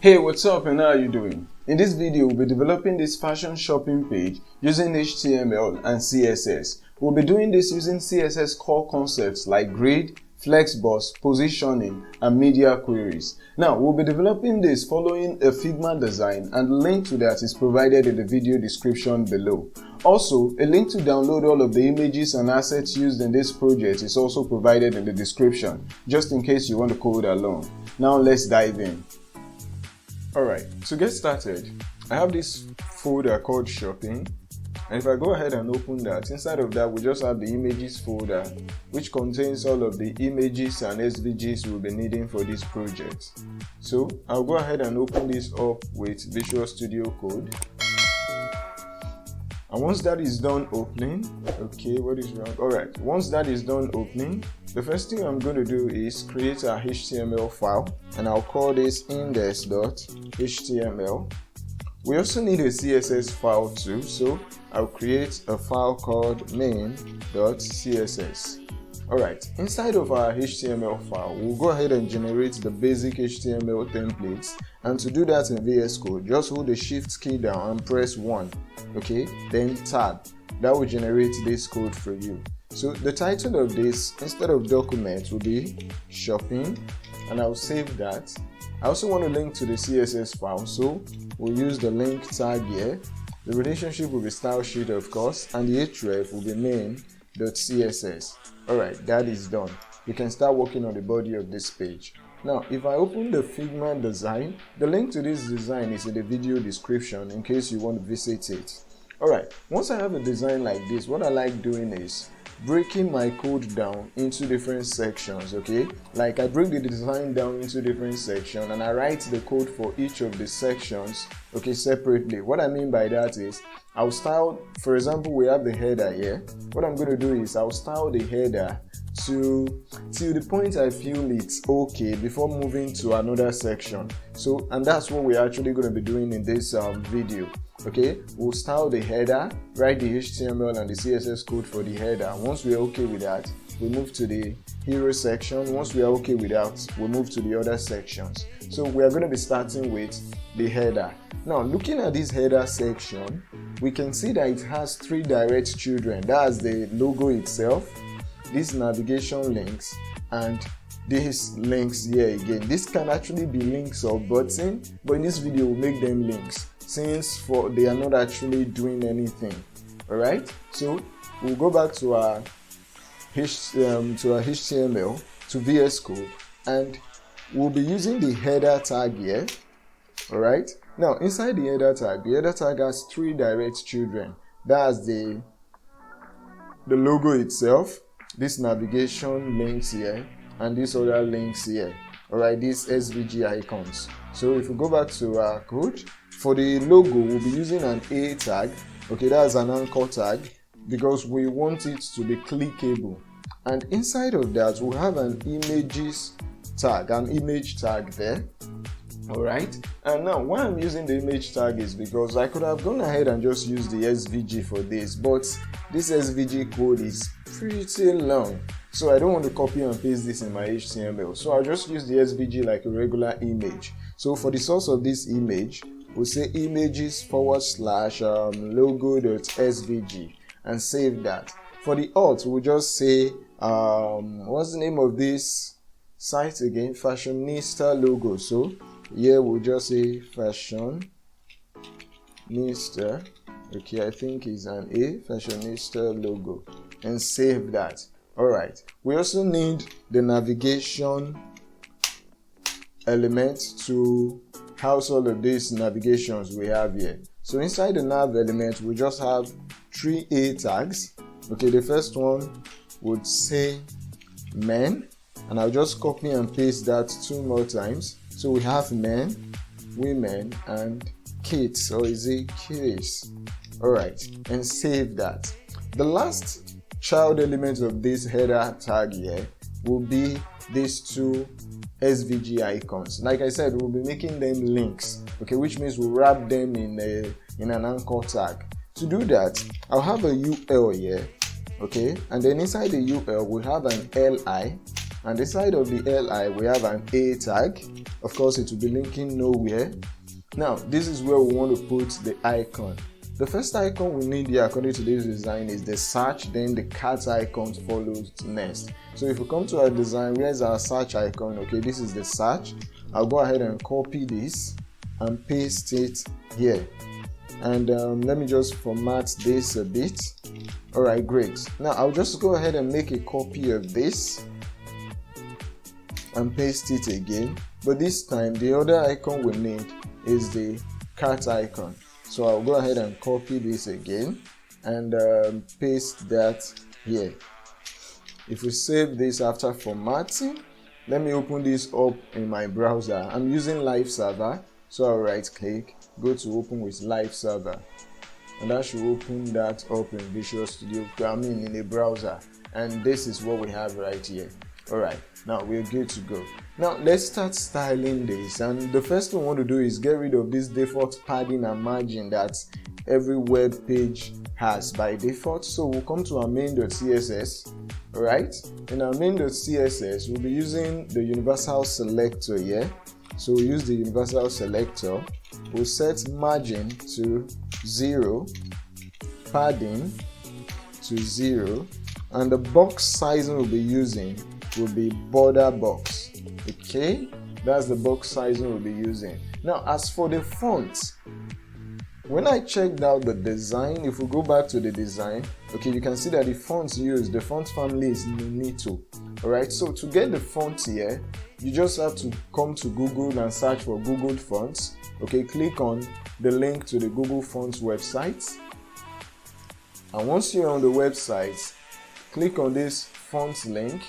Hey, what's up and how are you doing? In this video, we'll be developing this fashion shopping page using HTML and CSS. We'll be doing this using CSS core concepts like grid, Flexbox, positioning, and media queries. Now, we'll be developing this following a Figma design, and the link to that is provided in the video description below. Also, a link to download all of the images and assets used in this project is also provided in the description, just in case you want to code along. Now, let's dive in. Alright, to get started, I have this folder called shopping, and if I go ahead and open that, inside of that we just have the images folder, which contains all of the images and SVGs we'll be needing for this project. So I'll go ahead and open this up with Visual Studio Code. And once that is done opening, okay, what is wrong? Alright, once that is done opening, the first thing I'm going to do is create a HTML file, and I'll call this index.html. We also need a CSS file too, so I'll create a file called main.css. Alright, inside of our HTML file, we'll go ahead and generate the basic HTML templates, and to do that in VS Code, just hold the Shift key down and press 1, okay, then tab. That will generate this code for you. So the title of this, instead of document, will be shopping, and I'll save that. I also want to link to the CSS file, so we'll use the link tag here. The relationship will be style sheet, of course, and the href will be main.css. Alright, that is done. You can start working on the body of this page. Now, if I open the Figma design, the link to this design is in the video description in case you want to visit it. Alright, once I have a design like this, what I like doing is breaking my code down into different sections, okay? Like I break the design down into different sections and I write the code for each of the sections, okay, separately. What I mean by that is I'll style, for example, we have the header here. What I'm going to do is I'll style the header till the point I feel it's okay before moving to another section. So, and that's what we're actually going to be doing in this video. Okay, we'll style the header, write the HTML and the CSS code for the header. Once we're okay with that, we move to the hero section. Once we are okay with that, we'll move to the other sections. So we are going to be starting with the header. Now, looking at this header section, we can see that it has 3 direct children. That's the logo itself, these navigation links, and these links here again. This can actually be links or button, but in this video we'll make them links, since they are not actually doing anything. Alright, so we'll go back to our HTML, to VS Code, and we'll be using the header tag here. Alright, now inside the header tag has 3 direct children. That's the logo itself, this navigation links here, and these other links here. Alright, these SVG icons. So if we go back to our code, for the logo, we'll be using an A tag. Okay, that's an anchor tag because we want it to be clickable. And inside of that, we'll have an images tag, an image tag there. Alright, and now why I'm using the image tag is because I could have gone ahead and just used the SVG for this, but this SVG code is pretty long. So I don't want to copy and paste this in my HTML. So I'll just use the SVG like a regular image. So for the source of this image, we'll say images/logo.svg and save that. For the alt, we'll just say, what's the name of this site again? Fashionista logo. So here we'll just say Fashionista. Okay, I think it's an A, Fashionista logo, and save that. Alright, we also need the navigation element to house all of these navigations we have here. So inside the nav element, we just have 3 A tags. Okay, the first one would say men, and I'll just copy and paste that 2 more times. So we have men, women, and kids, or is it kids? Alright, and save that. The last child element of this header tag here will be these 2 SVG icons. Like I said, we'll be making them links, okay, which means we'll wrap them in an anchor tag. To do that, I'll have a UL here, okay, and then inside the UL we'll have an LI, and the side of the li we have an a tag. Of course, it will be linking nowhere. Now this is where we want to put the icon. The first icon we need here according to this design is the search, then the cat icon follows next. So if we come to our design, where's our search icon? Okay, this is the search. I'll go ahead and copy this and paste it here, and let me just format this a bit. Alright, great. Now I'll just go ahead and make a copy of this and paste it again, but this time the other icon we need is the cat icon. So I'll go ahead and copy this again and paste that here. If we save this after formatting, let me open this up in my browser. I'm using live server, so I'll right click, go to open with live server, and that should open that up in Visual Studio, in a browser, and this is what we have right here. Alright, now we're good to go. Now let's start styling this, and the first thing we want to do is get rid of this default padding and margin that every web page has by default. So we'll come to our main.css. Alright, in our main.css we'll be using the universal selector here. So we'll use the universal selector. We'll set margin to 0, padding to 0, and the box sizing we'll be using will be border box. Okay, that's the box sizing we'll be using. Now as for the font, when I checked out the design, if we go back to the design, okay, you can see that the fonts used, the font family is Nunito. Alright, so to get the font here, you just have to come to Google and search for Google Fonts. Okay, click on the link to the Google Fonts website, and once you're on the website, click on this font link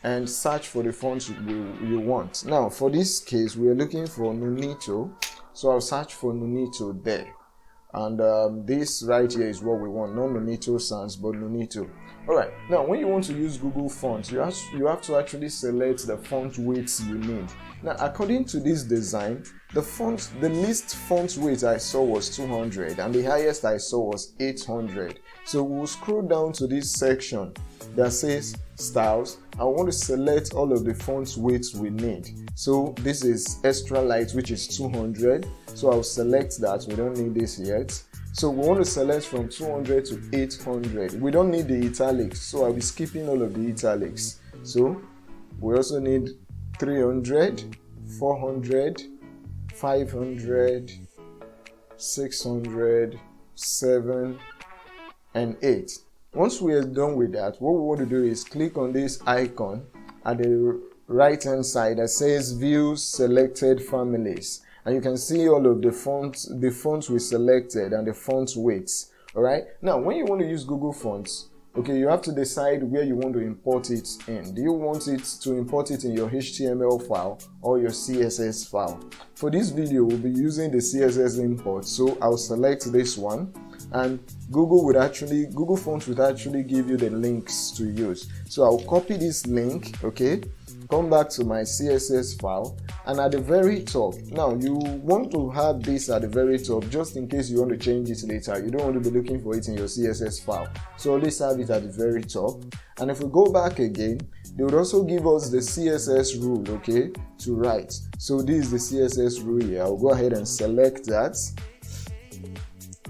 and search for the font you want. Now for this case we are looking for Nunito, so I'll search for Nunito there, and this right here is what we want, not Nunito Sans but Nunito. Alright, now when you want to use Google Fonts, you have to actually select the font weights you need. Now according to this design, the least font weight I saw was 200 and the highest I saw was 800. So we'll scroll down to this section that says styles. I want to select all of the font weights we need. So this is extra light, which is 200. So I'll select that. We don't need this yet. So we want to select from 200 to 800. We don't need the italics, so I'll be skipping all of the italics. So we also need 300, 400, 500, 600, 7, and 8. Once we are done with that, what we want to do is click on this icon at the right hand side that says View Selected Families, and you can see all of the fonts we selected and the font weights. Alright, now when you want to use Google Fonts, okay, you have to decide where you want to import it in. Do you want it to import it in your HTML file or your CSS file? For this video, we'll be using the CSS import, so I'll select this one, and Google Fonts would actually give you the links to use. So I'll copy this link, okay, come back to my CSS file, and at the very top, now you want to have this at the very top just in case you want to change it later. You don't want to be looking for it in your CSS file, so let's have it at the very top. And if we go back again, they would also give us the CSS rule, okay, to write. So this is the CSS rule here. I'll go ahead and select that,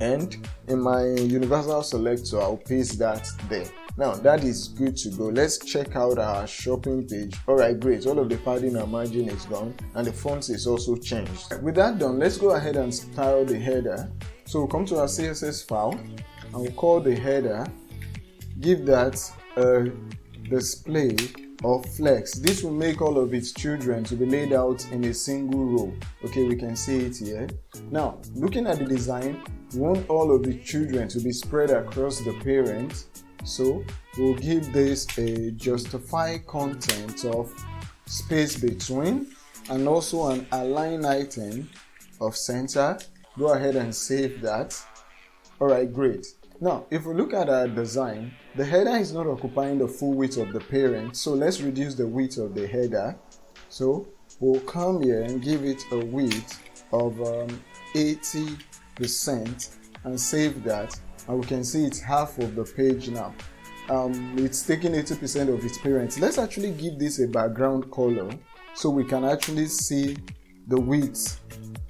and in my universal selector I'll paste that there. Now that is good to go. Let's check out our shopping page. Alright, great. All of the padding and margin is gone and the font is also changed. With that done, let's go ahead and style the header. So we'll come to our CSS file and we'll call the header, give that a display of flex. This will make all of its children to be laid out in a single row. Okay, we can see it here. Now looking at the design, we want all of the children to be spread across the parent. So we'll give this a justify content of space between and also an align item of center. Go ahead and save that. Alright, great. Now if we look at our design, the header is not occupying the full width of the parent, so let's reduce the width of the header. So we'll come here and give it a width of 80% and save that, and we can see it's half of the page now. it's taking 80% of its parents. Let's actually give this a background color so we can actually see the width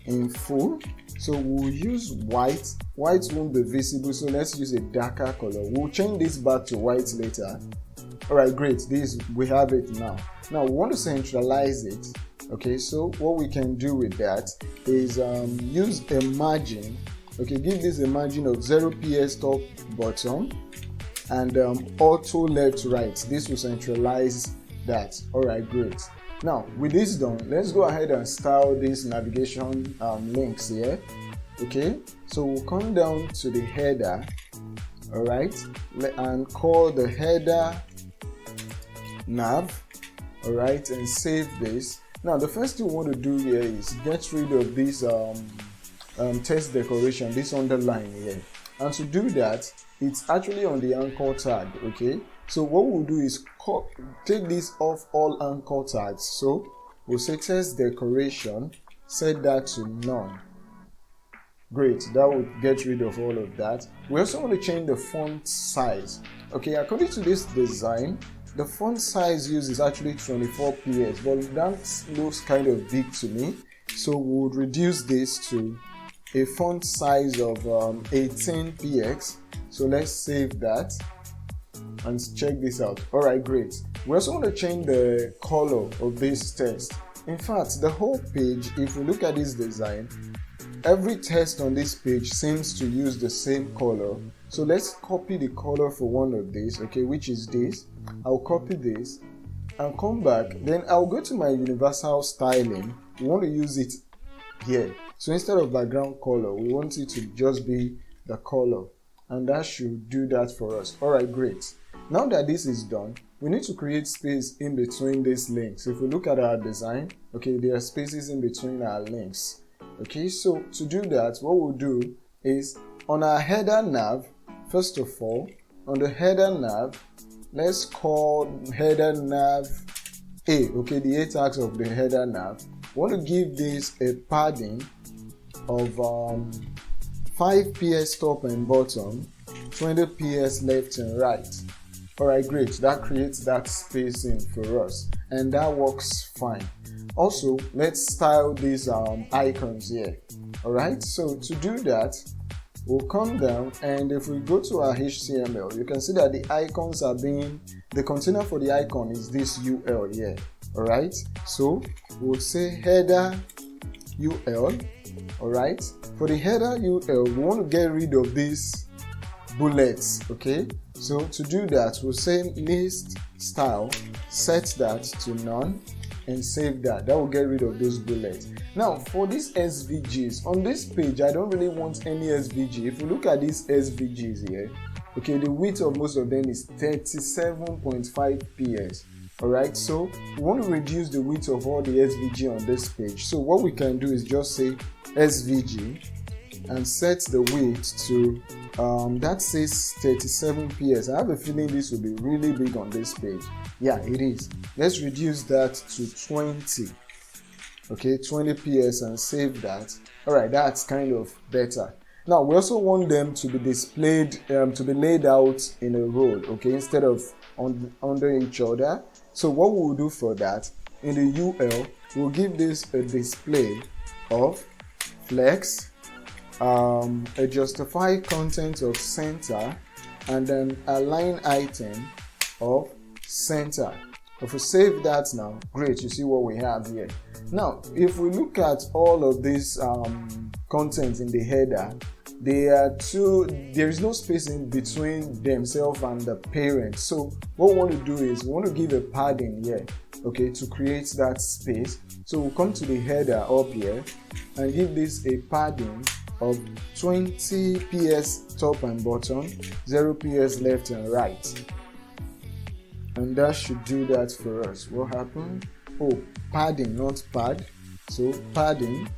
in full. So we'll use white. White won't be visible, so let's use a darker color. We'll change this back to white later. Alright, great. We have it now. Now we want to centralize it. Okay, so what we can do with that is use a margin. Okay, give this a margin of 0 ps top bottom and auto left right. This will centralize that. Alright, great. Now with this done, let's go ahead and style these navigation links here. Okay, so we'll come down to the header, alright, and call the header nav, alright, and save this. Now the first thing we want to do here is get rid of this text decoration, this underline here, and to do that, it's actually on the anchor tag. Okay, so what we'll do is take this off all anchor tags. So we'll say text decoration, set that to none. Great, that will get rid of all of that. We also want to change the font size. Okay, according to this design, the font size used is actually 24 ps, but that looks kind of big to me. So we'll reduce this to a font size of 18 px. So let's save that and check this out. Alright, great. We also want to change the color of this text. In fact, the whole page, if we look at this design, every text on this page seems to use the same color. So let's copy the color for one of these, okay, which is this. I'll copy this and come back. Then I'll go to my universal styling. We want to use it here. So instead of background color, we want it to just be the color. And that should do that for us. Alright, great. Now that this is done, we need to create space in between these links. If we look at our design, okay, there are spaces in between our links. Okay, so to do that, what we'll do is on our header nav, first of all, on the header nav, let's call header nav A, okay, the A tags of the header nav. We want to give this a padding of 5 ps top and bottom, 20 ps left and right. Alright, great, that creates that spacing for us, and that works fine. Also, let's style these icons here. Alright, so to do that, we'll come down, and if we go to our HTML, you can see that the icons are the container for the icon is this UL here. Alright, so we'll say header UL. Alright, for the header UL, we want to get rid of these bullets. Okay, so to do that, we'll say list style, set that to none, and save that. That will get rid of those bullets. Now for these SVGs on this page, I don't really want any SVG. If you look at these SVGs here, okay, the width of most of them is 37.5 ps. Alright, so we want to reduce the width of all the SVG on this page. So what we can do is just say SVG and set the width to that says 37 ps. I have a feeling this will be really big on this page. Yeah, it is. Let's reduce that to 20. Okay, 20 ps and save that. Alright, that's kind of better. Now we also want them to be displayed, to be laid out in a row, okay, instead of under each other. So what we'll do for that, in the UL, we'll give this a display of flex, a justify content of center, and then a line item of center. If we save that now, great, you see what we have here. Now, if we look at all of this content in the header, there is no space in between themselves and the parent. So what we want to do is we want to give a padding here, okay, to create that space. So we'll come to the header up here and give this a padding of 20 ps top and bottom, 0 ps left and right. And that should do that for us. What happened? Oh, padding, not pad. So padding.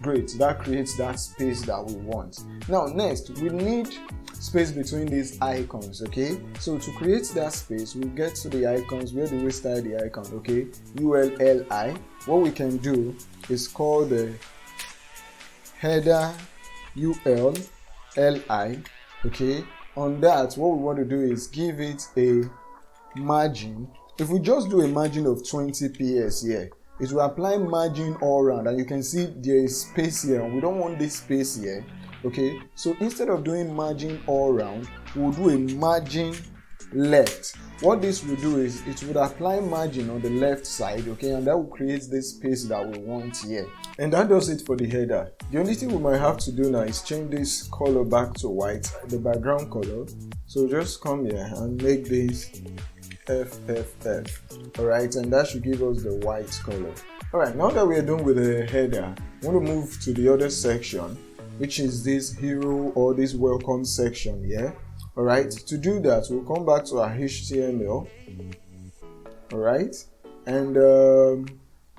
Great, that creates that space that we want. Now next, we need space between these icons, okay? So to create that space, we get to the icons. Where do we style the icon? Okay, ULLI. What we can do is call the header ULLI, okay, on that, what we want to do is give it a margin. If we just do a margin of 20 ps here, it will apply margin all around, and you can see there is space here, and we don't want this space here. Okay, so instead of doing margin all around, we'll do a margin left. What this will do is it would apply margin on the left side, okay, and that will create this space that we want here. And that does it for the header. The only thing we might have to do now is change this color back to white, the background color. So just come here and make this FFF. Alright, and that should give us the white color. Alright, now that we are done with the header, I want to move to the other section, which is this hero or this welcome section here. Alright, to do that, we'll come back to our HTML. Alright, and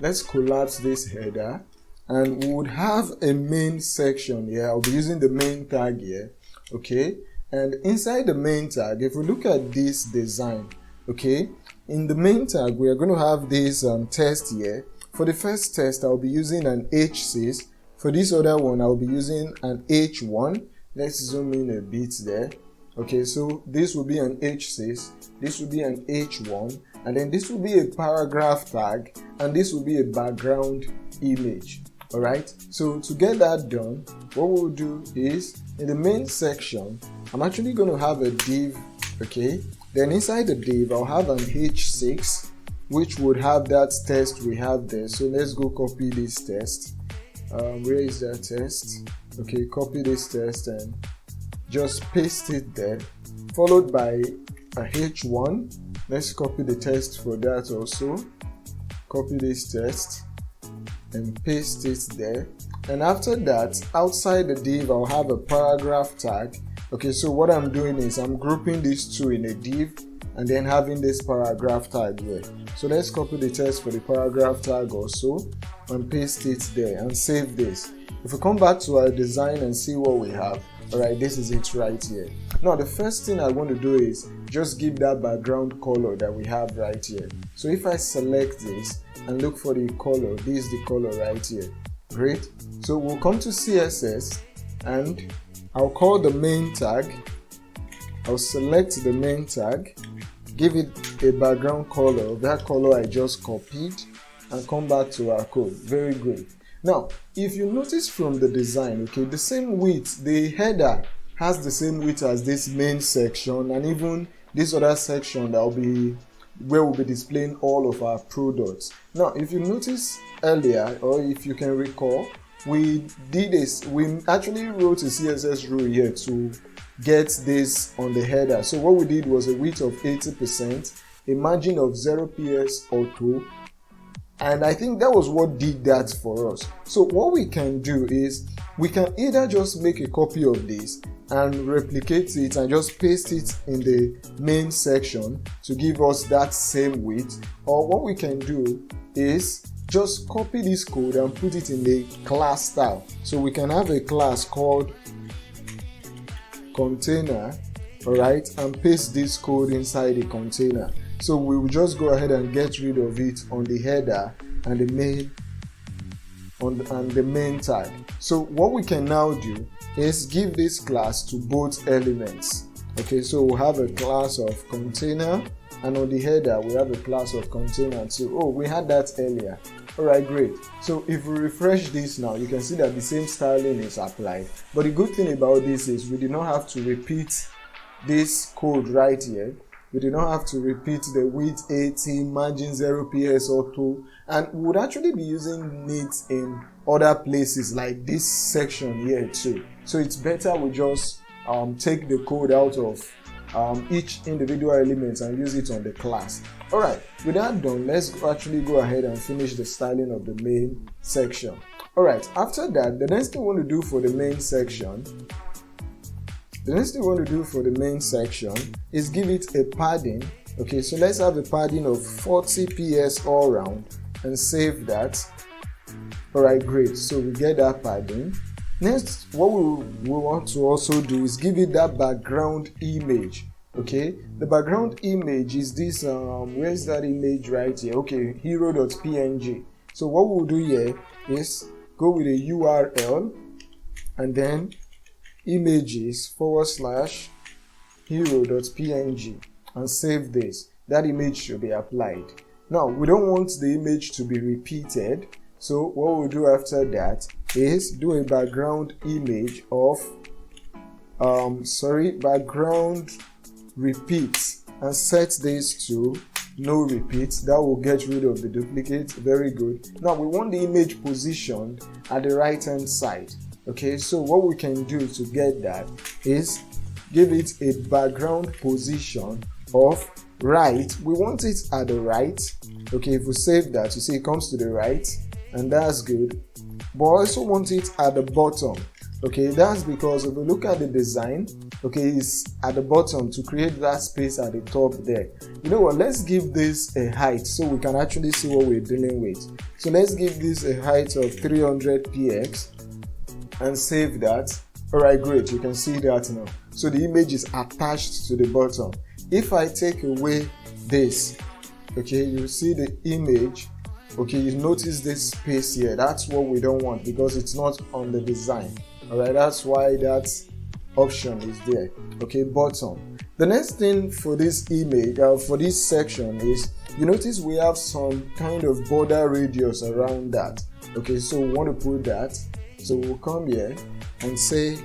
let's collapse this header, and we would have a main section here. I'll be using the main tag here. Okay, and inside the main tag, if we look at this design, okay, in the main tag we are going to have this test here. For the first test, I'll be using an H6. For this other one, I'll be using an H1. Let's zoom in a bit there. Okay, so this will be an H6, this will be an H1, and then this will be a paragraph tag, and this will be a background image. Alright, so to get that done, what we'll do is, in the main section, I'm actually going to have a div, okay, then inside the div, I'll have an H6, which would have that test we have there. So let's go copy this test. Where is that test? Okay, copy this test and just paste it there, followed by a H1. Let's copy the test for that also. Copy this test and paste it there. And after that, outside the div, I'll have a paragraph tag. Okay, so what I'm doing is I'm grouping these two in a div and then having this paragraph tag here. So let's copy the test for the paragraph tag also and paste it there and save this. If we come back to our design and see what we have, alright, this is it right here. Now the first thing I want to do is just give that background color that we have right here. So if I select this and look for the color, this is the color right here. Great. So we'll come to CSS and I'll call the main tag. I'll select the main tag, give it a background color of that color I just copied, and come back to our code. Very good. Now, if you notice from the design, okay, the same width, the header has the same width as this main section, and even this other section that will be where we'll be displaying all of our products. Now, if you notice earlier, or if you can recall, we did this. We actually wrote a CSS rule here to get this on the header. So what we did was a width of 80%, a margin of 0 ps or 2. And I think that was what did that for us. So what we can do is we can either just make a copy of this and replicate it and just paste it in the main section to give us that same width, or what we can do is just copy this code and put it in the class style. So we can have a class called container, alright, and paste this code inside the container. So we will just go ahead and get rid of it on the header and the main tag. So what we can now do is give this class to both elements. Okay, so we'll have a class of container, and on the header we have a class of container too. Oh, we had that earlier. Alright, great. So if we refresh this now, you can see that the same styling is applied. But the good thing about this is we did not have to repeat this code right here. We did not have to repeat the width 80, margin 0 ps or 2, and we would actually be using it in other places like this section here too. So it's better we just take the code out of each individual element and use it on the class. Alright, with that done, let's actually go ahead and finish the styling of the main section. Alright, after that, the next thing we want to do for the main section is give it a padding. Okay, so let's have a padding of 40 ps all around and save that. Alright, great. So we get that padding. Next, what we want to also do is give it that background image. Okay, the background image is this, where's that image right here? Okay, hero.png. So what we'll do here is go with a URL and then images / hero.png and save this. That image should be applied. Now we don't want the image to be repeated, so what we'll do after that is do a background image of background repeat and set this to no repeat. That will get rid of the duplicate. Very good. Now we want the image positioned at the right hand side. Okay, so what we can do to get that is give it a background position of right. We want it at the right. Okay, if we save that, you see it comes to the right, and that's good. But I also want it at the bottom. Okay, that's because if we look at the design, okay, it's at the bottom to create that space at the top there. You know what, let's give this a height so we can actually see what we're dealing with. So let's give this a height of 300 px and save that. Alright, great, you can see that now. So the image is attached to the bottom. If I take away this, okay, you see the image. Okay, you notice this space here. That's what we don't want because it's not on the design. Alright, that's why that option is there. Okay, bottom. The next thing for this image, for this section is, you notice we have some kind of border radius around that. Okay, so we want to put that. So we'll come here and say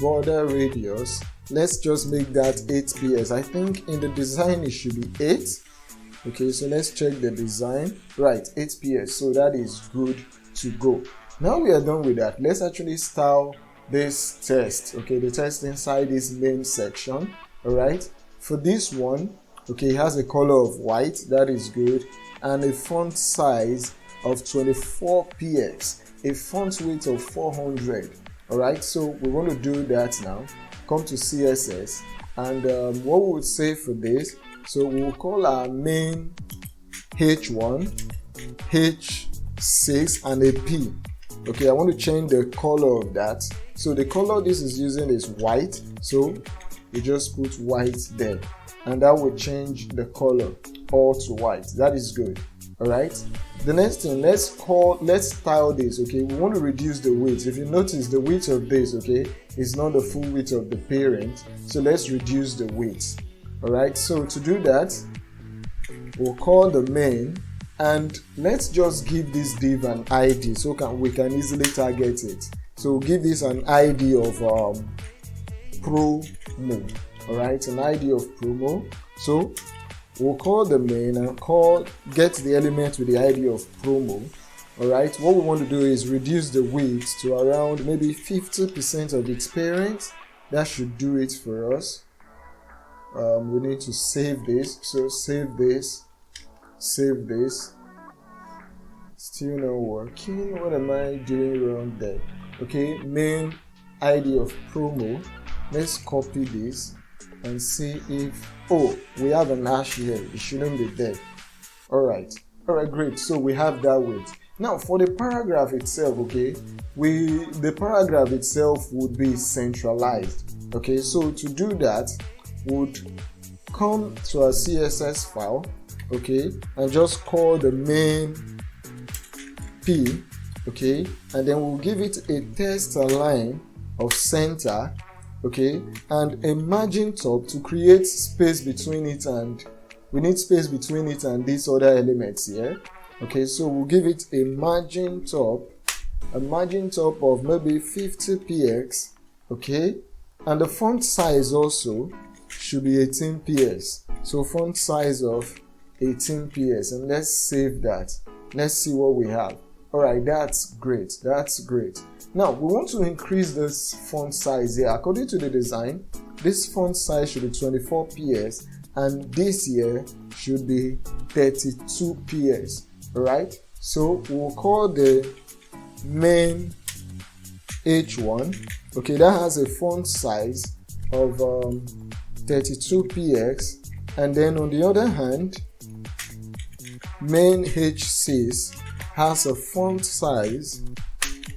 border radius. Let's just make that 8 ps. I think in the design it should be 8. Okay, so let's check the design. Right, 8 ps. So that is good to go. Now we are done with that. Let's actually style this test. Okay, the test inside this main section. All right, for this one, okay, it has a color of white. That is good, and a font size of 24 px, a font weight of 400. All right, so we want to do that now. Come to CSS, and what we would say for this, so we will call our main h1, h6, and a p. Okay, I want to change the color of that. So the color this is using is white, so we just put white there, and that will change the color all to white. That is good. All right, the next thing, let's style this. Okay, we want to reduce the width. If you notice, the width of this, okay, is not the full width of the parent, so let's reduce the width. All right, so to do that, we'll call the main, and let's just give this div an ID so we can easily target it. So we'll give this an ID of promo. All right, an ID of promo. So we'll call the main and get the element with the ID of promo. All right, what we want to do is reduce the width to around maybe 50% of its parent. That should do it for us. We need to save this. So save this. Save this. Still not working. What am I doing wrong there? Okay, main ID of promo. Let's copy this and see if, oh, we have an hash here. It shouldn't be there. Alright, great. So we have that width. Now for the paragraph itself, okay, the paragraph itself would be centralized. Okay, so to do that, would come to our CSS file, okay, and just call the main p, okay, and then we'll give it a text align of center, okay, and a margin top to create space between it, and we need space between it and these other elements here. Okay, so we'll give it a margin top of maybe 50 px, okay, and the font size also should be 18 ps. So font size of 18 ps, and let's save that. Let's see what we have. All right, that's great. That's great. Now we want to increase this font size here. According to the design, this font size should be 24 ps, and this here should be 32 ps. All right, so we'll call the main h1. Okay, that has a font size of 32 px, and then on the other hand, main h6 has a font size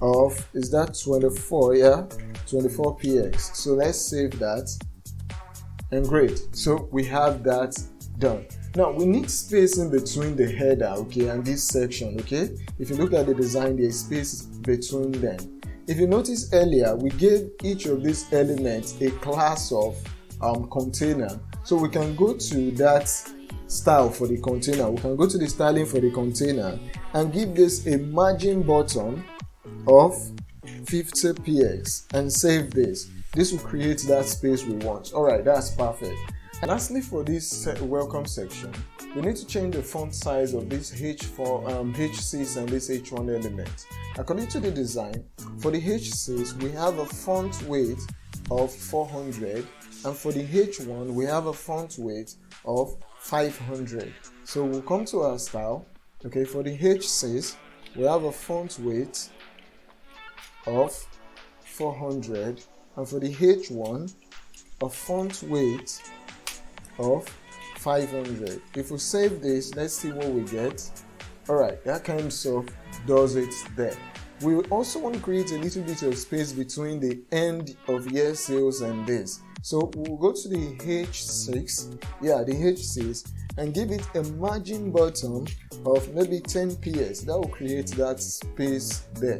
of, is that 24? Yeah, 24 px. So let's save that, and great. So we have that done. Now we need space in between the header, okay, and this section, okay. If you look at the design, there is space between them. If you notice earlier, we gave each of these elements a class of container. So we can go to that style for the container. We can go to the styling for the container and give this a margin button of 50 px and save this. This will create that space we want. Alright, that's perfect. And lastly, for this welcome section, we need to change the font size of this H6 and this H1 element. According to the design, for the H6 we have a font weight of 400, and for the H1 we have a font weight of 500. So we'll come to our style. Okay, for the H6 we have a font weight of 400, and for the H1 a font weight of 500. If we save this, let's see what we get. Alright, that kind of does it there. We also want to create a little bit of space between the end of year sales and this. So we'll go to the H6, the H6, and give it a margin button of maybe 10 ps. That will create that space there.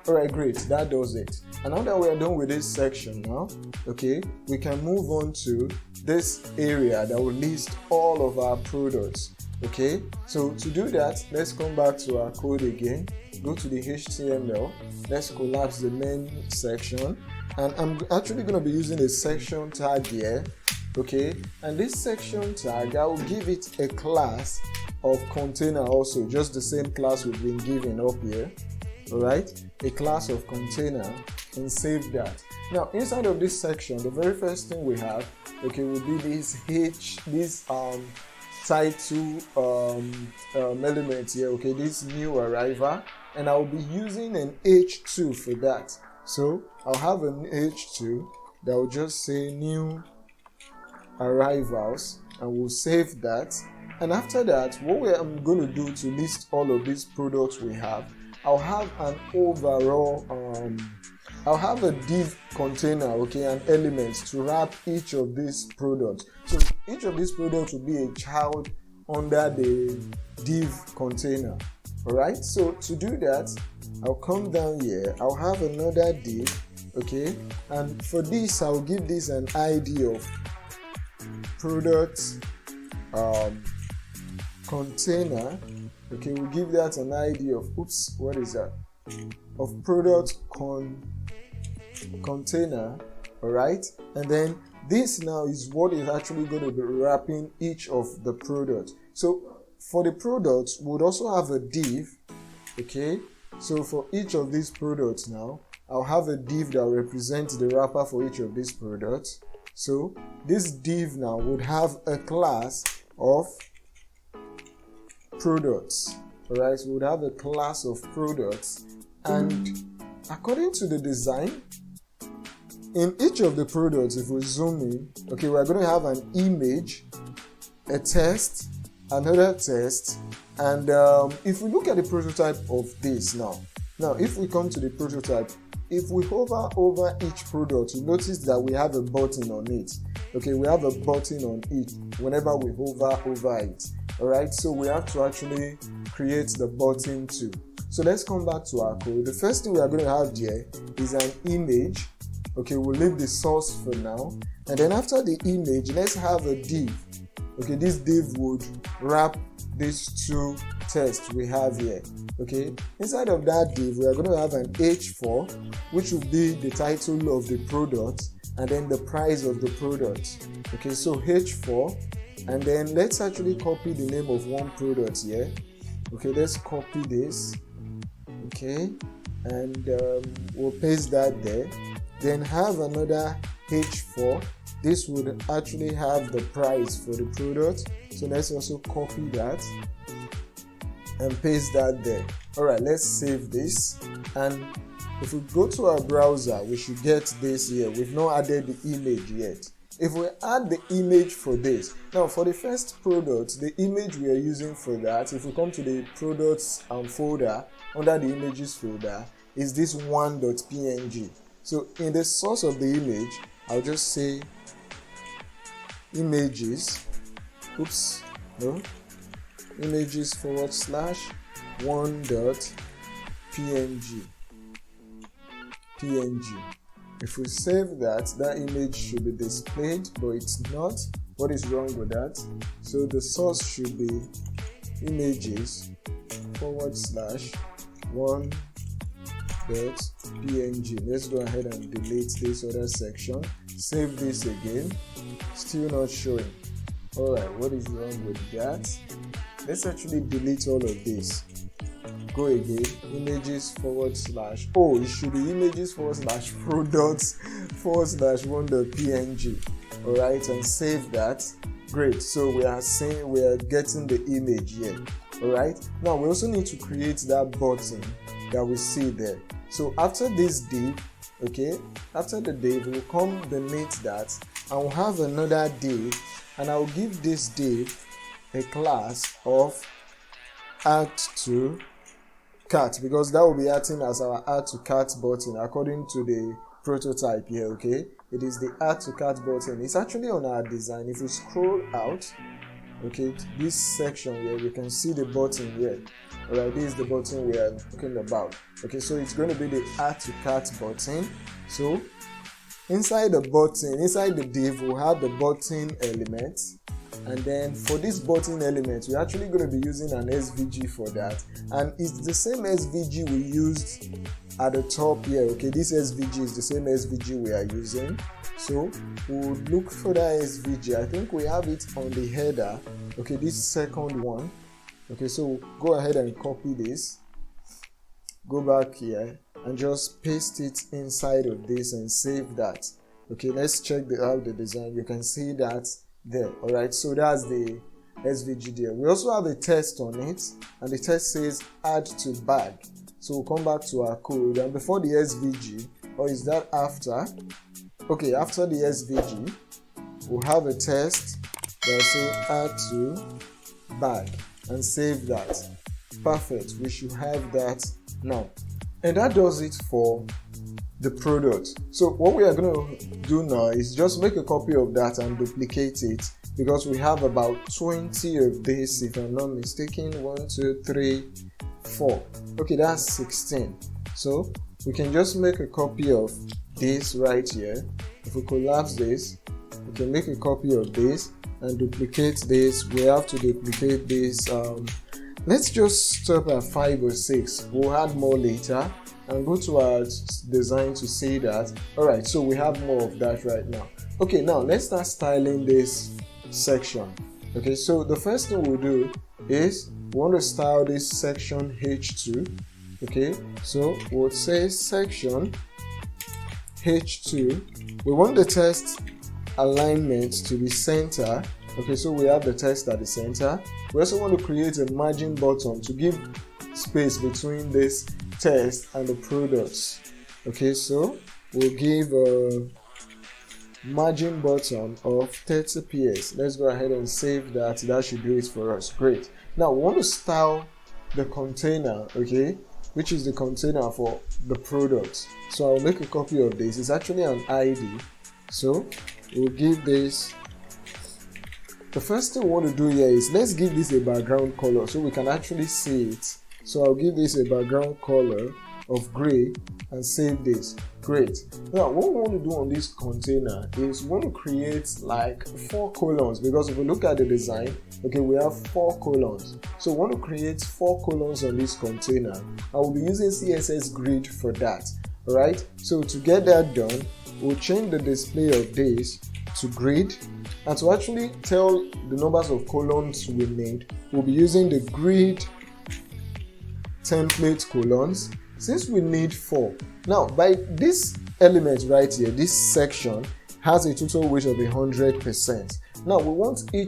Alright, great, that does it. And now that we are done with this section now, okay, we can move on to this area that will list all of our products. Okay, so to do that, let's come back to our code again, go to the HTML, let's collapse the main section, and I'm actually going to be using a section tag here. Okay, and this section tag, I will give it a class of container also, just the same class we've been given up here. Alright, a class of container, and save that. Now inside of this section, the very first thing we have, okay, will be this title element here, okay, this new arrival, and I'll be using an H2 for that. So I'll have an H2 that will just say new arrivals, and we'll save that. And after that, what I'm going to do to list all of these products we have, I'll have an overall I'll have a div container, okay, and elements to wrap each of these products. So each of these products will be a child under the div container. Alright, so to do that, I'll come down here, I'll have another div, okay, and for this I'll give this an ID of product container. Okay, we'll give that an ID of what is that? Of product container. Alright, and then this now is what is actually going to be wrapping each of the products. So for the products, we would also have a div. Okay, so for each of these products now, I'll have a div that represents the wrapper for each of these products. So this div now would have a class of products. Alright, so we would have a class of products, and according to the design, in each of the products, if we zoom in, okay, we're going to have an image, a text, another text, and if we look at the prototype of this now if we come to the prototype, if we hover over each product, you notice that we have a button on it. Okay, we have a button on it whenever we hover over it. Alright, so we have to actually create the button too. So let's come back to our code. The first thing we are going to have here is an image. Okay, we'll leave the source for now, and then after the image, let's have a div. Okay, this div would wrap these two tests we have here. Okay, inside of that div, we are going to have an H4, which will be the title of the product and then the price of the product. Okay, so H4, and then let's actually copy the name of one product here. Okay, let's copy this. Okay, and we'll paste that there. Then have another H4. This would actually have the price for the product. So let's also copy that and paste that there. Alright, let's save this. And if we go to our browser, we should get this here. We've not added the image yet. If we add the image for this, now for the first product, the image we are using for that, if we come to the products folder, under the images folder, is this one.png. So in the source of the image, I'll just say images, images / one.png. If we save that, that image should be displayed, but it's not. What is wrong with that? So the source should be images/1.png. Let's go ahead and delete this other section. Save this again. Still not showing. Alright, what is wrong with that? Let's actually delete all of this. Go again. Images/. Oh, it should be images/products/1.png. Alright, and save that. Great. So we are getting the image here. Alright. Now we also need to create that button that we see there. So after this div, okay, after the div, we'll come beneath that and we'll have another div, and I'll give this div a class of add to cart, because that will be acting as our add to cart button according to the prototype here. Okay, it is the add to cart button. It's actually on our design. If we scroll out, okay, this section here, we can see the button here. Alright, this is the button we are talking about. Okay, so it's going to be the add to cart button. So inside the button, inside the div, we'll have the button element, and then for this button element, we're actually going to be using an SVG for that, and it's the same SVG we used at the top here. Okay, this SVG is the same SVG we are using, so we'll look for that SVG. I think we have it on the header. Okay, this second one. Okay, so go ahead and copy this, go back here and just paste it inside of this and save that. Okay, let's check out the design. You can see that there. Alright, so that's the SVG there. We also have a test on it, and the test says add to bag. So we'll come back to our code, and before the SVG, or is that after? Okay, after the SVG, we'll have a test that will say add to bag, and save that. Perfect, we should have that now. And that does it for the product. So what we are going to do now is just make a copy of that and duplicate it, because we have about 20 of this, if I'm not mistaken. 1, 2, 3, 4. Okay, that's 16. So we can just make a copy of this right here. If we collapse this, we can make a copy of this and duplicate this. We have to duplicate this. Let's just stop at 5 or 6. We'll add more later and go to our design to see that. Alright, so we have more of that right now. Okay, now let's start styling this section. Okay, so the first thing we'll do is we want to style this section H2. Okay, so we'll say section H2. We want the text alignment to be center. Okay, so we have the text at the center. We also want to create a margin button to give space between this text and the products. Okay, so we'll give a margin button of 30 px. Let's go ahead and save that. That should do it for us. Great. Now we want to style the container, okay, which is the container for the products. So I'll make a copy of this. It's actually an ID. So we'll give this. The first thing we want to do here is let's give this a background color so we can actually see it. So I'll give this a background color of gray and save this. Great. Now what we want to do on this container is we want to create like 4 columns, because if we look at the design, okay, we have 4 columns. So we want to create 4 columns on this container. I will be using CSS grid for that. Alright, so to get that done, we'll change the display of this to grid, and to actually tell the numbers of columns we need, we'll be using the grid template columns, since we need 4. Now by this element right here, this section has a total weight of 100%. Now we want to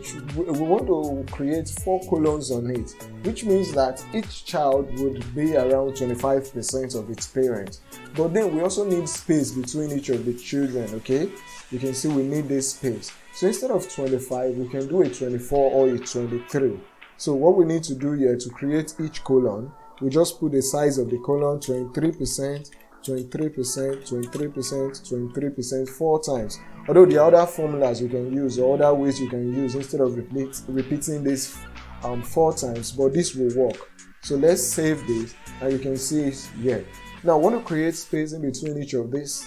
create 4 columns on it, which means that each child would be around 25% of its parent. But then we also need space between each of the children. Okay, you can see we need this space. So instead of 25, we can do a 24 or a 23. So what we need to do here to create each column, we just put the size of the column 23%, 23%, 23%, 23%, 4 times. Although there are other formulas you can use or other ways you can use instead of repeating this 4 times, but this will work. So let's save this, and you can see it here. Now I want to create space in between each of these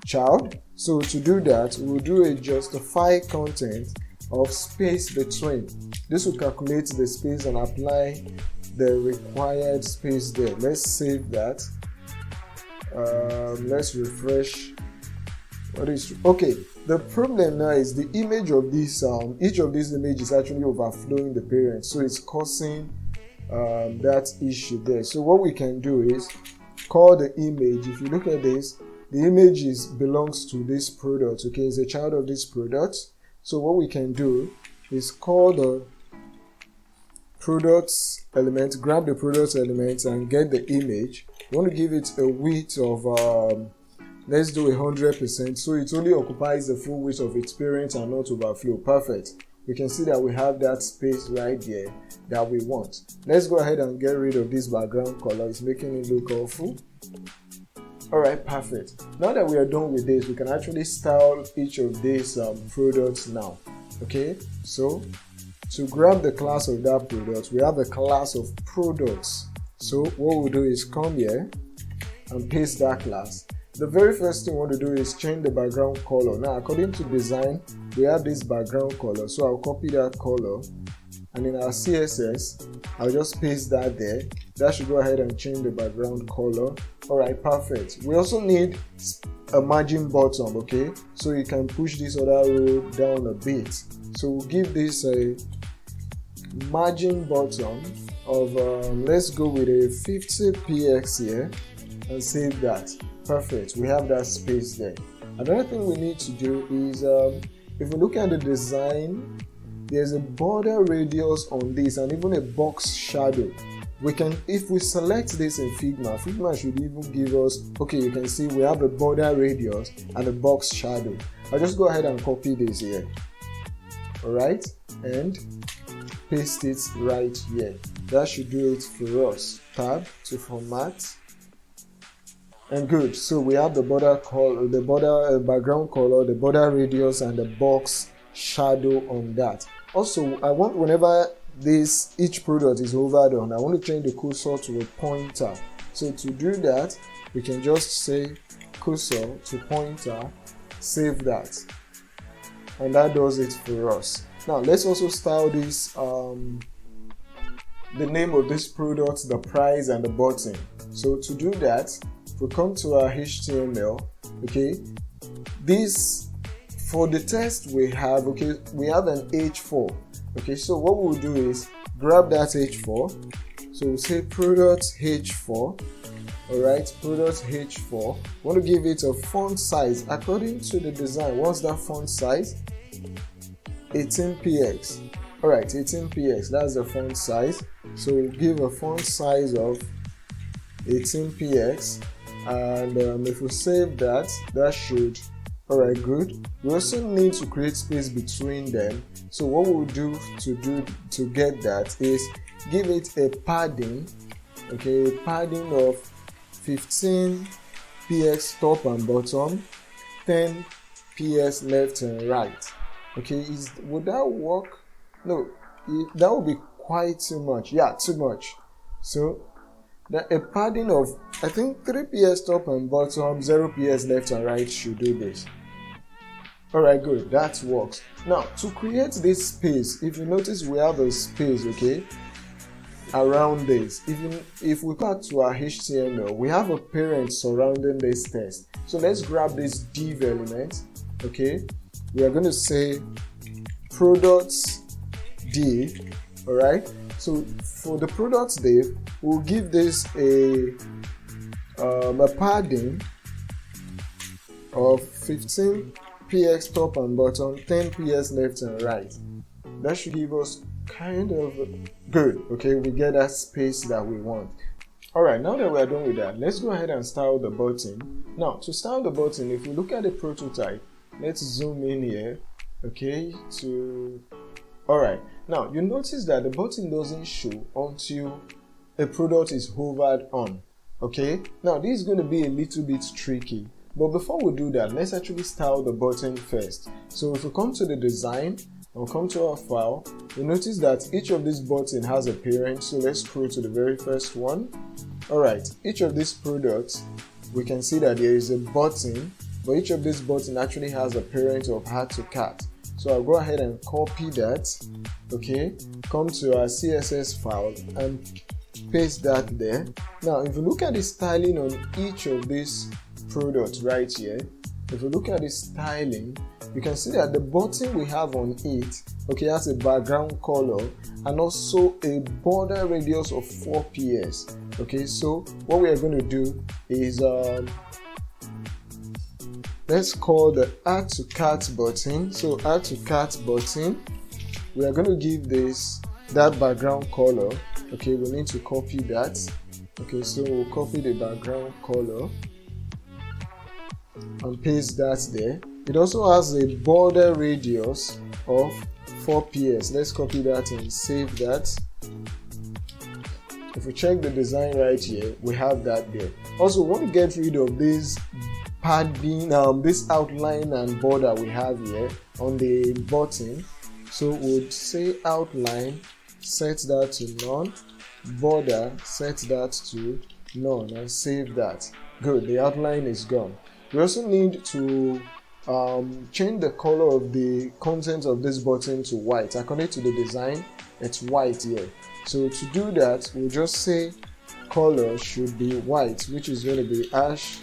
child. So to do that, we'll do a justify content of space between. This will calculate the space and apply the required space there. Let's save that. Let's refresh. What is okay? The problem now is the image of this each of these images is actually overflowing the parent, so it's causing that issue there. So what we can do is call the image. If you look at this, the image belongs to this product. Okay, it's a child of this product. So what we can do is call the products element, grab the products element and get the image. We want to give it a width of let's do 100%, so it only occupies the full width of its parent and not overflow. Perfect. We can see that we have that space right there that we want. Let's go ahead and get rid of this background color. It's making it look awful. Alright, perfect. Now that we are done with this, we can actually style each of these products now. Okay, so to grab the class of that product, we have a class of products. So what we'll do is come here and paste that class. The very first thing we want to do is change the background color. Now, according to design, we have this background color. So I'll copy that color, and in our CSS, I'll just paste that there. That should go ahead and change the background color. Alright, perfect. We also need a margin bottom, okay? So you can push this other row down a bit. So we'll give this a margin bottom of, let's go with a 50 px here and save that. Perfect, we have that space there. Another thing we need to do is, if we look at the design, there's a border radius on this and even a box shadow. We can, if we select this in Figma should even give us, okay, you can see we have a border radius and a box shadow. I'll just go ahead and copy this here. Alright, and paste it right here. That should do it for us. Tab to format. And good. So we have the border color, the border background color, the border radius, and the box shadow on that. Also, I want, whenever each product is hovered on, I want to change the cursor to a pointer. So to do that, we can just say cursor to pointer, save that, and that does it for us. Now let's also style this, the name of this product, the price, and the button. So to do that, we come to our HTML. Okay, this for the text we have, okay, we have an H4. Okay, so what we'll do is grab that H4. So we'll say product H4. Alright, product H4. We want to give it a font size according to the design. What's that font size? 18px. Alright, 18px, that's the font size. So we'll give a font size of 18px, and if we save that, that should, alright, good. We also need to create space between them. So what we'll do to get that is give it a padding, okay, a padding of 15px top and bottom, 10px left and right. Okay, would that work? No, that would be quite too much. Yeah, too much. So a padding of, I think, 3px top and bottom, 0px left and right should do this. Alright, good, that works. Now, to create this space, if you notice we have a space, okay, around this. If we go to our HTML, we have a parent surrounding this text. So let's grab this div element, okay. We are going to say products div, alright. So for the products div, we'll give this a padding of 15px top and bottom, 10px left and right. That should give us kind of good. Okay, we get that space that we want. Alright, now that we're done with that, let's go ahead and style the button. Now, to style the button, if we look at the prototype, let's zoom in here, okay, alright, now you notice that the button doesn't show until a product is hovered on. Okay, now this is going to be a little bit tricky, but before we do that, let's actually style the button first. So if we come to the design and come to our file, you notice that each of these buttons has a parent. So let's scroll to the very first one. Alright, each of these products we can see that there is a button, but each of these buttons actually has a parent of add to cart. So I'll go ahead and copy that, okay, come to our CSS file and paste that there. Now if you look at the styling on each of these products right here, if you look at the styling, you can see that the button we have on it, okay, has a background color and also a border radius of 4 ps. Okay, so what we are going to do is let's call the add to cart button. So add to cart button, we are going to give this that background color. Okay, we need to copy that. Okay, so we'll copy the background color and paste that there. It also has a border radius of 4 ps. Let's copy that and save that. If we check the design right here, we have that there. Also, we want to get rid of this padding, this outline and border we have here on the button. So we'll say outline, set that to none, border, set that to none, and save that. Good, the outline is gone. We also need to change the color of the content of this button to white. According to the design, it's white here. So to do that, we'll just say color should be white, which is going to be hash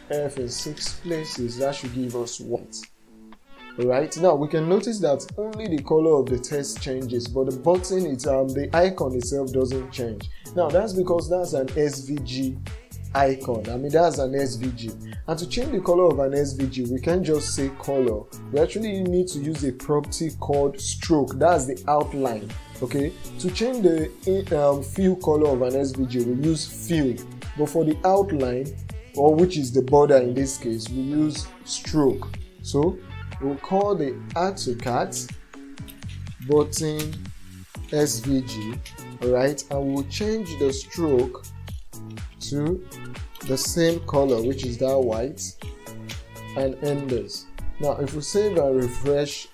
f in 6 places. That should give us white. Alright, now we can notice that only the color of the text changes, but the button, the icon itself doesn't change. Now that's because that's an SVG icon. That's an SVG, and to change the color of an SVG, we can't just say color. We actually need to use a property called stroke. That's the outline. Okay, to change the fill color of an SVG, we use fill, but for the outline, or which is the border in this case, we use stroke. So we'll call the add to cart button SVG, alright, and we'll change the stroke to the same color, which is that white, and enders. Now if we save and refresh,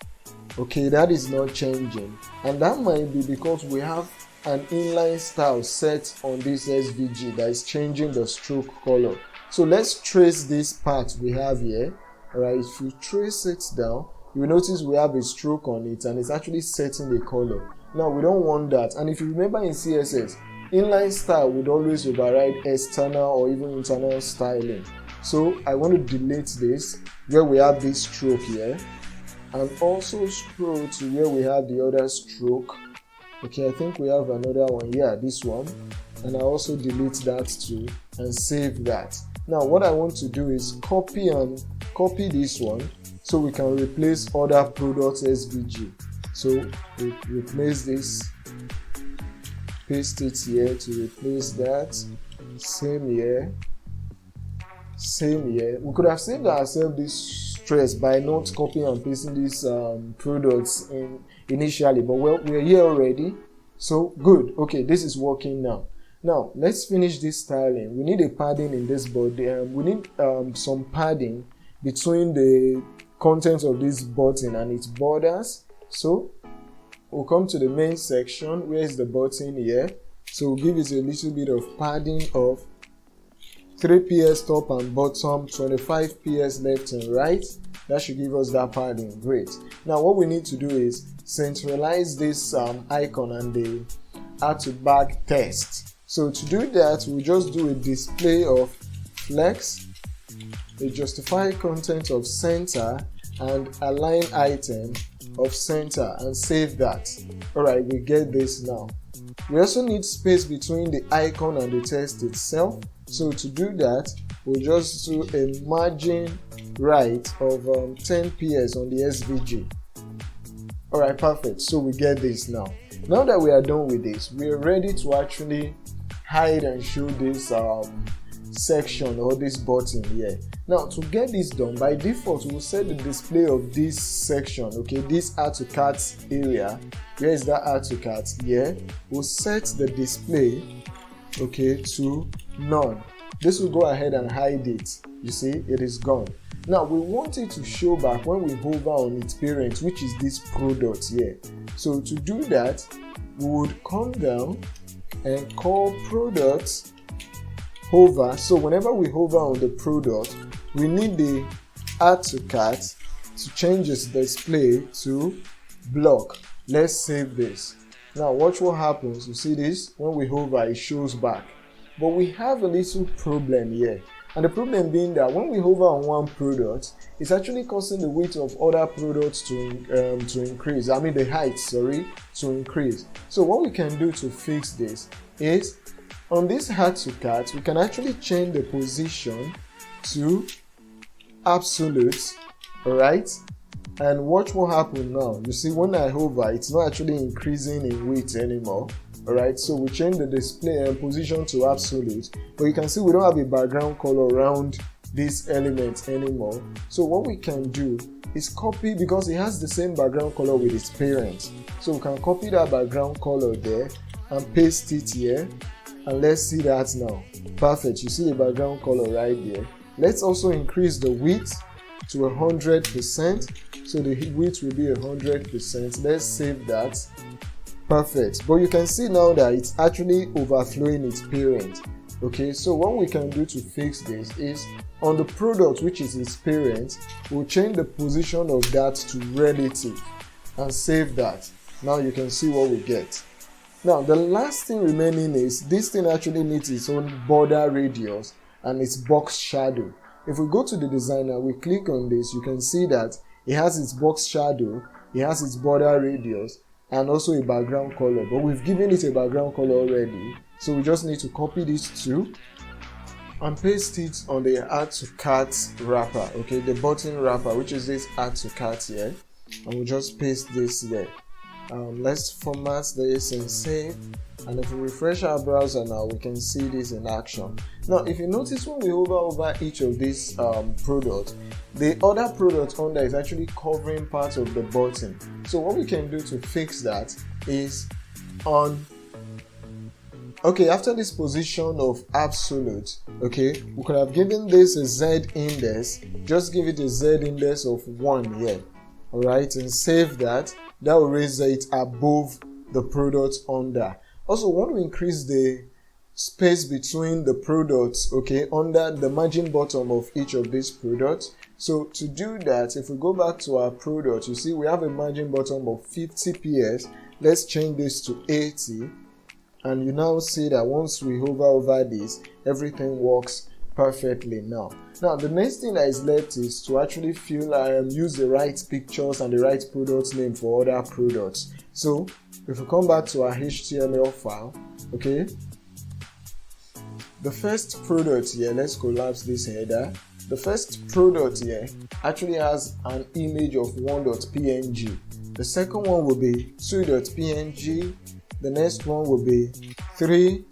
okay, that is not changing, and that might be because we have an inline style set on this SVG that is changing the stroke color. So let's trace this part we have here. Alright, if you trace it down, you will notice we have a stroke on it and it's actually setting the color. Now we don't want that, and if you remember in CSS, inline style would always override external or even internal styling. So I want to delete this where we have this stroke here, and also scroll to where we have the other stroke. Okay, I think we have another one. Yeah, this one. And I also delete that too and save that. Now what I want to do is copy this one so we can replace other products SVG. So we replace this, paste it here to replace that. Same here, same here. We could have saved ourselves this stress by not copying and pasting these products in initially, but well, we're here already, so good. Okay, this is working now. Now let's finish this styling. We need a padding in this body. We need some padding between the contents of this button and its borders. So we'll come to the main section. Where is the button here? So we'll give it a little bit of padding of 3 ps top and bottom, 25 ps left and right. That should give us that padding. Great. Now what we need to do is centralize this icon and the add to back text. So to do that, we'll just do a display of flex, a justify content of center, and align item of center, and save that. Alright, we get this now. We also need space between the icon and the text itself. So to do that, we'll just do a margin right of 10 ps on the SVG. Alright, perfect. So we get this now. Now that we are done with this, we are ready to actually hide and show this section or this button here. Now to get this done, by default we'll set the display of this section, okay, this add to cart area. Where is that add to cart? Here we'll set the display, okay, to none. This will go ahead and hide it. You see, it is gone. Now we want it to show back when we hover on its parent, which is this product here. So to do that, we would come down and call products hover. So whenever we hover on the product, we need the add to cart to change its display to block. Let's save this. Now watch what happens. You see this? When we hover, it shows back. But we have a little problem here. And the problem being that when we hover on one product, it's actually causing the width of other products to increase. I mean the height, sorry, to increase. So what we can do to fix this is, on this add to cart, we can actually change the position to absolute, alright? And watch what happens now. You see, when I hover, it's not actually increasing in width anymore. Alright, so we change the display and position to absolute, but you can see we don't have a background color around this element anymore. So what we can do is copy, because it has the same background color with its parent. So we can copy that background color there and paste it here. And let's see that now. Perfect, you see the background color right there. Let's also increase the width to 100%. So the width will be 100%. Let's save that. Perfect. But you can see now that it's actually overflowing its parent. Okay, so what we can do to fix this is, on the product, which is its parent, we'll change the position of that to relative and save that. Now you can see what we get. Now the last thing remaining is, this thing actually needs its own border radius and its box shadow. If we go to the designer, we click on this, you can see that it has its box shadow, it has its border radius, and also a background color, but we've given it a background color already. So we just need to copy these two and paste it on the add to cart wrapper, okay, the button wrapper, which is this add to cart here, and we'll just paste this there. Let's format this and save, and if we refresh our browser now, we can see this in action. Now if you notice, when we hover over each of these products, the other product under is actually covering part of the button. So what we can do to fix that is, after this position of absolute, okay, we could have given this a Z index, just give it a Z index of 1 here, alright, and save that. That will raise it above the product under. Also, we want to increase the space between the products, okay, under the margin bottom of each of these products. So to do that, if we go back to our product, you see we have a margin bottom of 50 ps. Let's change this to 80, and you now see that once we hover over this, everything works perfectly now. Now the next thing that is left is to actually use the right pictures and the right product name for other products. So if we come back to our HTML file, okay, the first product here, let's collapse this header. The first product here actually has an image of 1.png. The second one will be 2.png. The next one will be 3.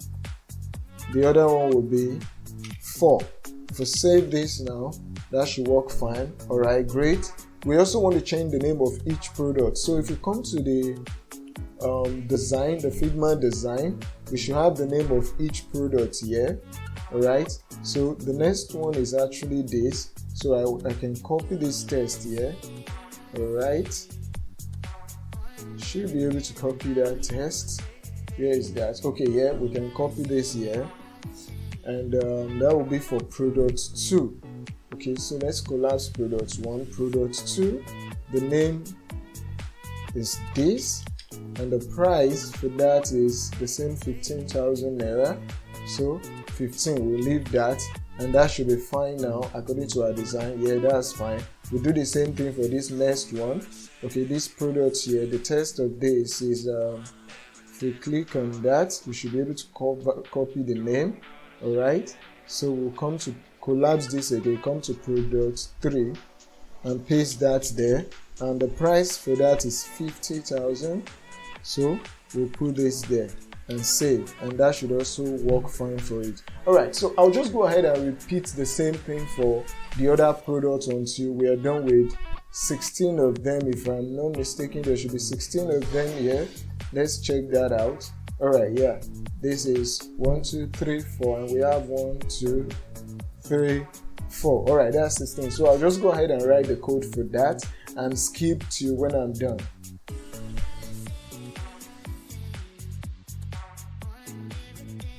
The other one will be 4. If we save this now, that should work fine. Alright, great. We also want to change the name of each product. So if you come to the design, the Figma design, we should have the name of each product here. Alright, so the next one is actually this. So I can copy this text here. Alright, should be able to copy that text. Where is that? Okay, yeah, we can copy this here. And that will be for product 2. Okay, so let's collapse product 1, product 2. The name is this, and the price for that is the same 15,000 naira. So 15, we'll leave that, and that should be fine now according to our design. Yeah, that's fine. We'll do the same thing for this next one. Okay, this product here, the text of this is if we click on that, we should be able to copy the name. Alright, so we'll come to collapse this again, come to product 3 and paste that there, and the price for that is 50,000. So we'll put this there and save, and that should also work fine for it. Alright, so I'll just go ahead and repeat the same thing for the other products until we are done with 16 of them. If I'm not mistaken, there should be 16 of them here. Let's check that out. Alright, yeah, this is 1, 2, 3, 4, and we have 1, 2, 3, 4. Alright, that's 16. So I'll just go ahead and write the code for that and skip to when I'm done.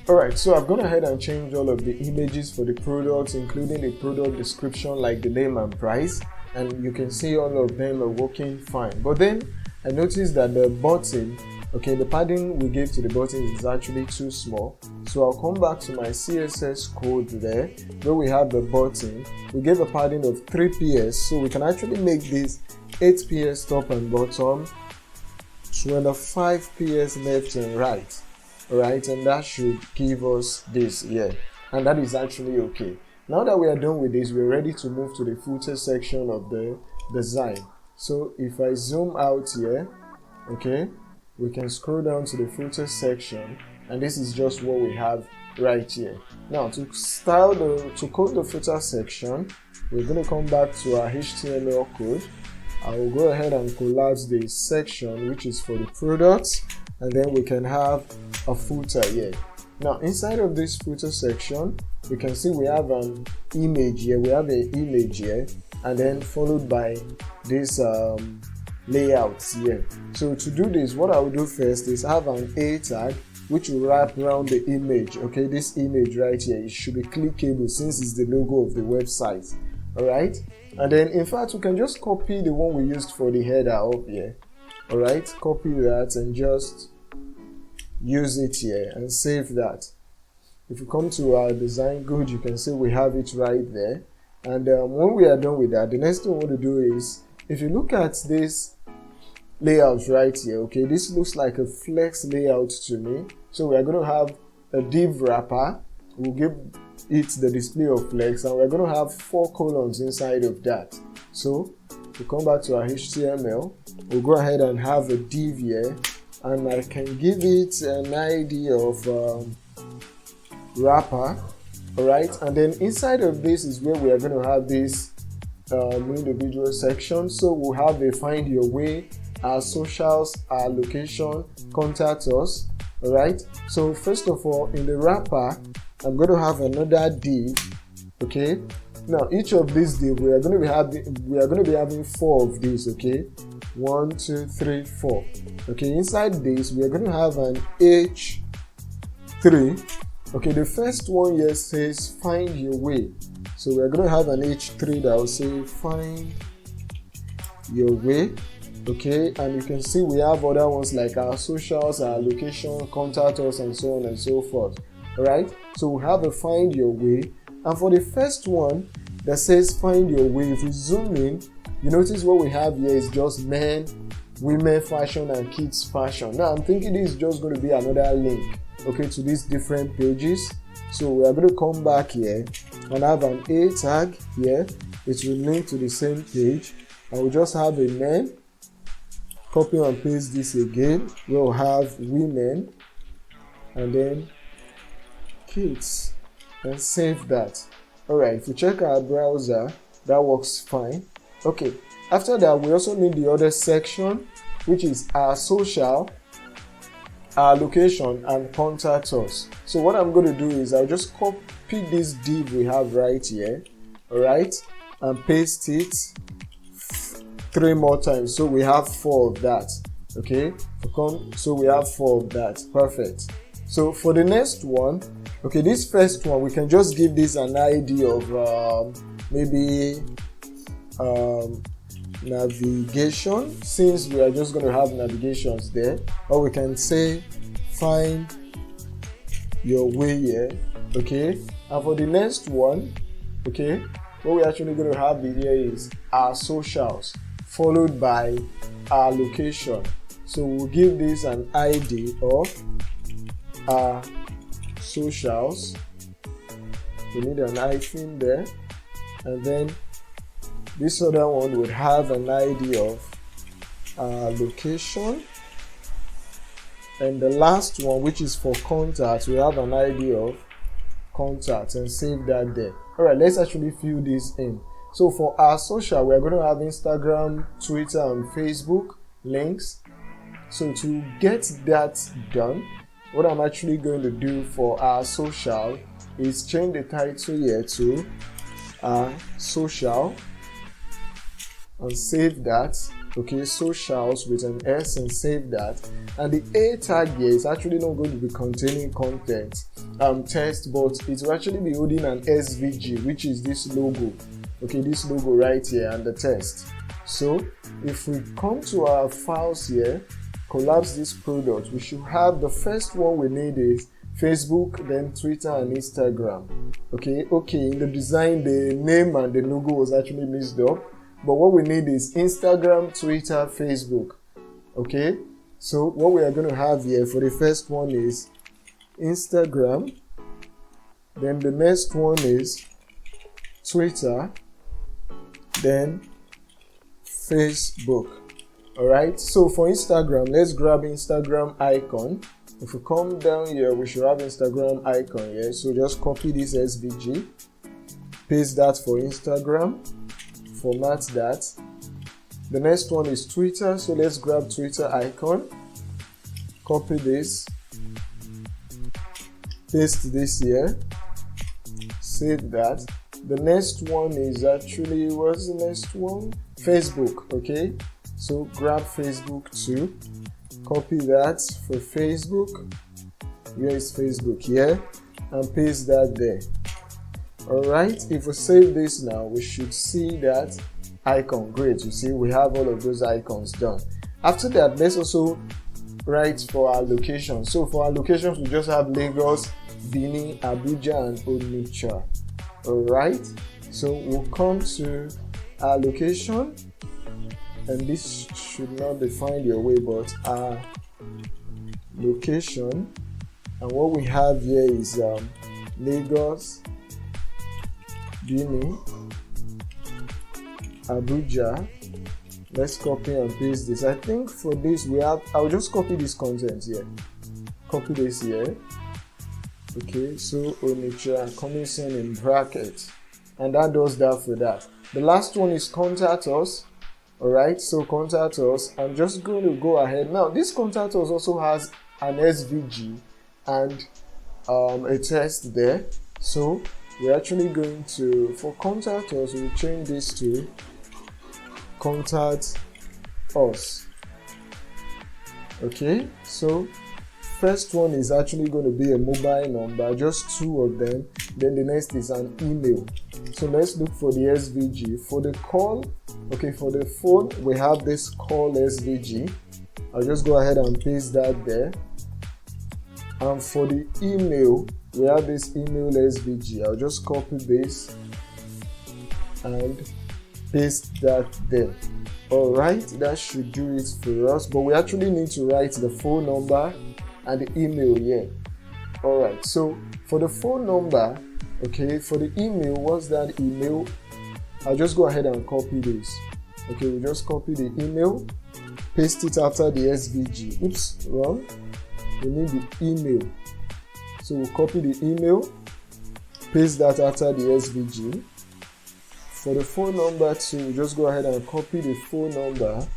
Alright, so I've gone ahead and changed all of the images for the products, including the product description like the name and price, and you can see all of them are working fine. But then I noticed that the button, okay, the padding we gave to the button is actually too small. So I'll come back to my CSS code there where we have the button. We gave a padding of 3 ps, so we can actually make this 8 ps top and bottom, 25 ps left and right. Alright, and that should give us this here, and that is actually okay. Now that we are done with this, we're ready to move to the footer section of the design. So if I zoom out here, okay, we can scroll down to the footer section, and this is just what we have right here. Now to code the footer section, we're going to come back to our HTML code. I will go ahead and collapse the section which is for the products, and then we can have a footer here. Now inside of this footer section, we can see we have an image here. We have an image here, and then followed by this layouts here. So to do this, what I will do first is have an A tag which will wrap around the image. Okay, this image right here, it should be clickable since it's the logo of the website. Alright, and then in fact we can just copy the one we used for the header up here. Alright, copy that and just use it here and save that. If you come to our design code, you can see we have it right there. And when we are done with that, the next thing we want to do is, if you look at this layout right here, okay, this looks like a flex layout to me. So we are going to have a div wrapper. We'll give it the display of flex, and we're going to have 4 columns inside of that. So we come back to our HTML, we'll go ahead and have a div here, and I can give it an idea of wrapper. Alright, and then inside of this is where we are going to have this individual section. So we'll have a find your way, our socials, our location, contact us. Alright, so first of all, in the wrapper, I'm going to have another div. Okay, now each of these div we are going to be having 4 of these. Okay, 1 2 3 4. Okay, inside this we are going to have an H3. Okay, the first one here says find your way, so we are going to have an H3 that will say find your way. Okay, and you can see we have other ones like our socials, our location, contact us, and so on and so forth. Alright, so we have a find your way, and for the first one that says find your way, if you zoom in, you notice what we have here is just men, women fashion, and kids fashion. Now I'm thinking this is just going to be another link, okay, to these different pages. So we are going to come back here and have an A tag here. It will link to the same page, and we'll just have a men, copy and paste this again. We'll have women, and then kids, and save that. Alright, if you check our browser, that works fine. Okay, after that we also need the other section, which is our social, our location, and contact us. So what I'm going to do is I'll just copy this div we have right here, alright, and paste it 3 more times, so we have 4 of that. Okay, so we have 4 of that. Perfect. So for the next one, okay, this first one we can just give this an idea of maybe navigation, since we are just going to have navigations there, or we can say find your way here. Okay, and for the next one, okay, what we're actually going to have here is our socials followed by our location. So we'll give this an ID of our socials. We need an hyphen there, and then this other one would have an ID of our location, and the last one, which is for contact, we have an ID of contact, and save that there. Alright, let's actually fill this in. So for our social, we're going to have Instagram, Twitter, and Facebook links. So to get that done, what I'm actually going to do for our social is change the title here to social, and save that. okay, socials with an S, and save that. And the A tag here is actually not going to be containing content, text, but it will actually be holding an SVG, which is this logo, okay, this logo right here, and the text. So if we come to our files here, collapse this product, we should have the first one we need is Facebook, then Twitter and Instagram. Okay, in the design the name and the logo was actually mixed up, but what we need is Instagram, Twitter, Facebook. Okay, so what we are going to have here for the first one is Instagram, then the next one is Twitter, then Facebook. Alright, so for Instagram, let's grab Instagram icon. If we come down here, we should have Instagram icon here. So just copy this SVG, paste that for Instagram, format that. The next one is Twitter, so let's grab Twitter icon, copy this, paste this here, save that. The next one is actually, what's the next one? Facebook, okay? So grab Facebook too, copy that for Facebook. Where is Facebook? Here, and paste that there. Alright, if we save this now, we should see that icon. Great, you see we have all of those icons done. After that, let's also write for our location. So for our locations, we just have Lagos, Benin, Abuja and Onitsha. Alright, so we'll come to our location, and this should not define your way, but our location, and what we have here is Lagos, Benin, Abuja. Let's copy and paste this. I think for this we have, I'll just copy this content here, copy this here. Okay, so Onitsha coming soon in brackets, and that does that for that. The last one is contact us. Alright, so contact us. I'm just going to go ahead now. This contact us also has an SVG and a text there. So we're actually going to, for contact us, we'll change this to contact us. Okay, so first one is actually going to be a mobile number, just two of them. Then the next is an email. So let's look for the SVG. For the call, okay, for the phone, we have this call SVG. I'll just go ahead and paste that there. And for the email, we have this email SVG. I'll just copy this and paste that there. Alright, that should do it for us. But we actually need to write the phone number and the email here. Alright, so for the phone number, okay, for the email, what's that email? I'll just go ahead and copy this. Okay, we just copy the email, paste it after the SVG. Oops, wrong. We need the email. So we'll copy the email, paste that after the SVG. For the phone number too, we just go ahead and copy the phone number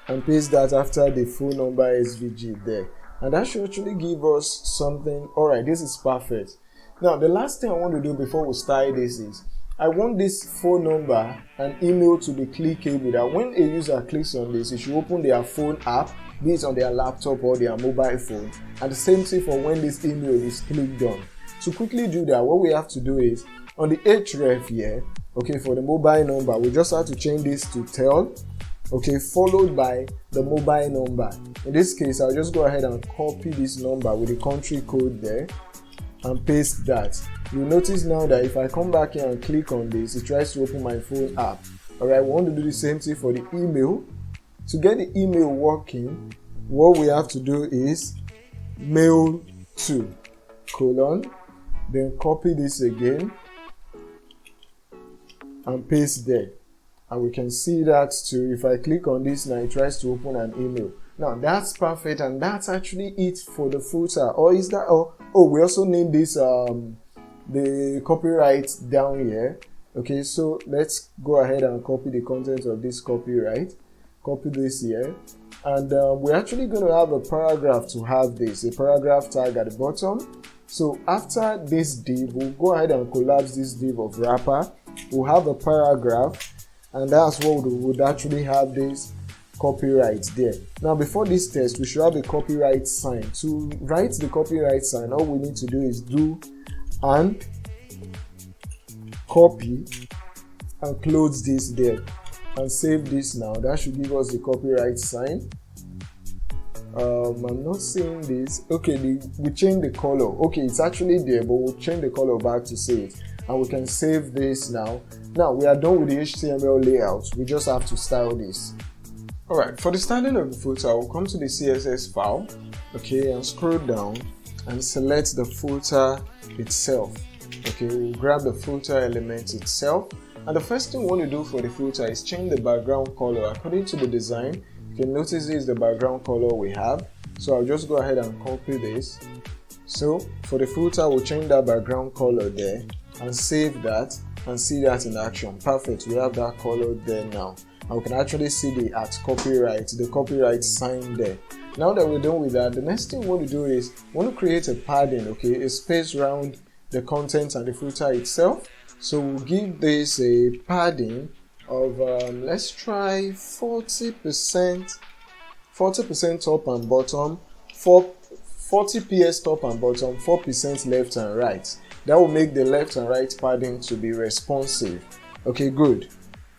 and paste that after the phone number SVG there. And that should actually give us something. Alright, this is perfect. Now, the last thing I want to do before we start this is, I want this phone number and email to be clickable, that when a user clicks on this, it should open their phone app, be it on their laptop or their mobile phone. And the same thing for when this email is clicked on. To quickly do that, what we have to do is, on the href here, okay, for the mobile number, we just have to change this to tel, okay, followed by the mobile number. In this case, I'll just go ahead and copy this number with the country code there and paste that. You'll notice now that if I come back here and click on this, it tries to open my phone app. Alright, we want to do the same thing for the email. To get the email working, what we have to do is mail to colon, then copy this again and paste there. And we can see that too. If I click on this now, it tries to open an email. Now that's perfect, and that's actually it for the footer. Or is that, oh, we also need this the copyright down here. Okay, so let's go ahead and copy the content of this copyright. Copy this here, and we're actually going to have a paragraph to have this, a paragraph tag at the bottom. So after this div, we'll go ahead and collapse this div of wrapper. We'll have a paragraph, and that's what we would actually have this copyright there. Now before this test, we should have a copyright sign. To write the copyright sign, all we need to do is do and copy and close this there and save this. Now that should give us the copyright sign. I'm not seeing this. Okay, we change the color. Okay, it's actually there, but we'll change the color back to see it, and we can save this now. Now we are done with the HTML layout. We just have to style this. Alright, for the styling of the footer, we'll come to the CSS file, okay, and scroll down and select the footer itself. Okay, we'll grab the footer element itself, and the first thing we want to do for the footer is change the background color. According to the design, you can notice this is the background color we have, so I'll just go ahead and copy this. So for the footer, we'll change that background color there and save that and see that in action. Perfect, we have that color there now, and we can actually see the copyright sign there. Now that we're done with that, the next thing we want to do is we want to create a padding, okay, a space around the content and the footer itself. So we'll give this a padding of let's try 40% top and bottom, 40 ps top and bottom, 4% left and right. That will make the left and right padding to be responsive. Okay, good.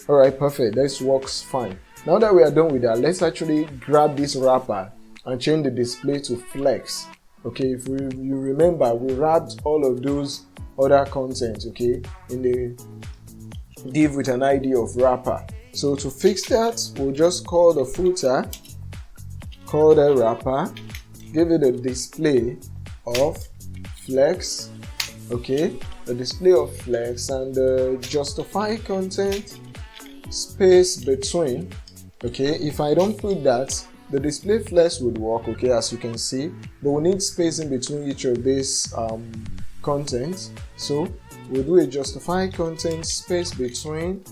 Alright, perfect. This works fine. Now that we are done with that, let's actually grab this wrapper and change the display to flex. Okay, if you remember, we wrapped all of those other content, okay, in the div with an ID of wrapper. So to fix that, we'll just call the footer, call the wrapper, give it a display of flex, okay, the display of flex, and justify content space between. Okay, if I don't put that, the display flex would work, okay, as you can see, but we need space in between each of these content. So we'll do a justify content space between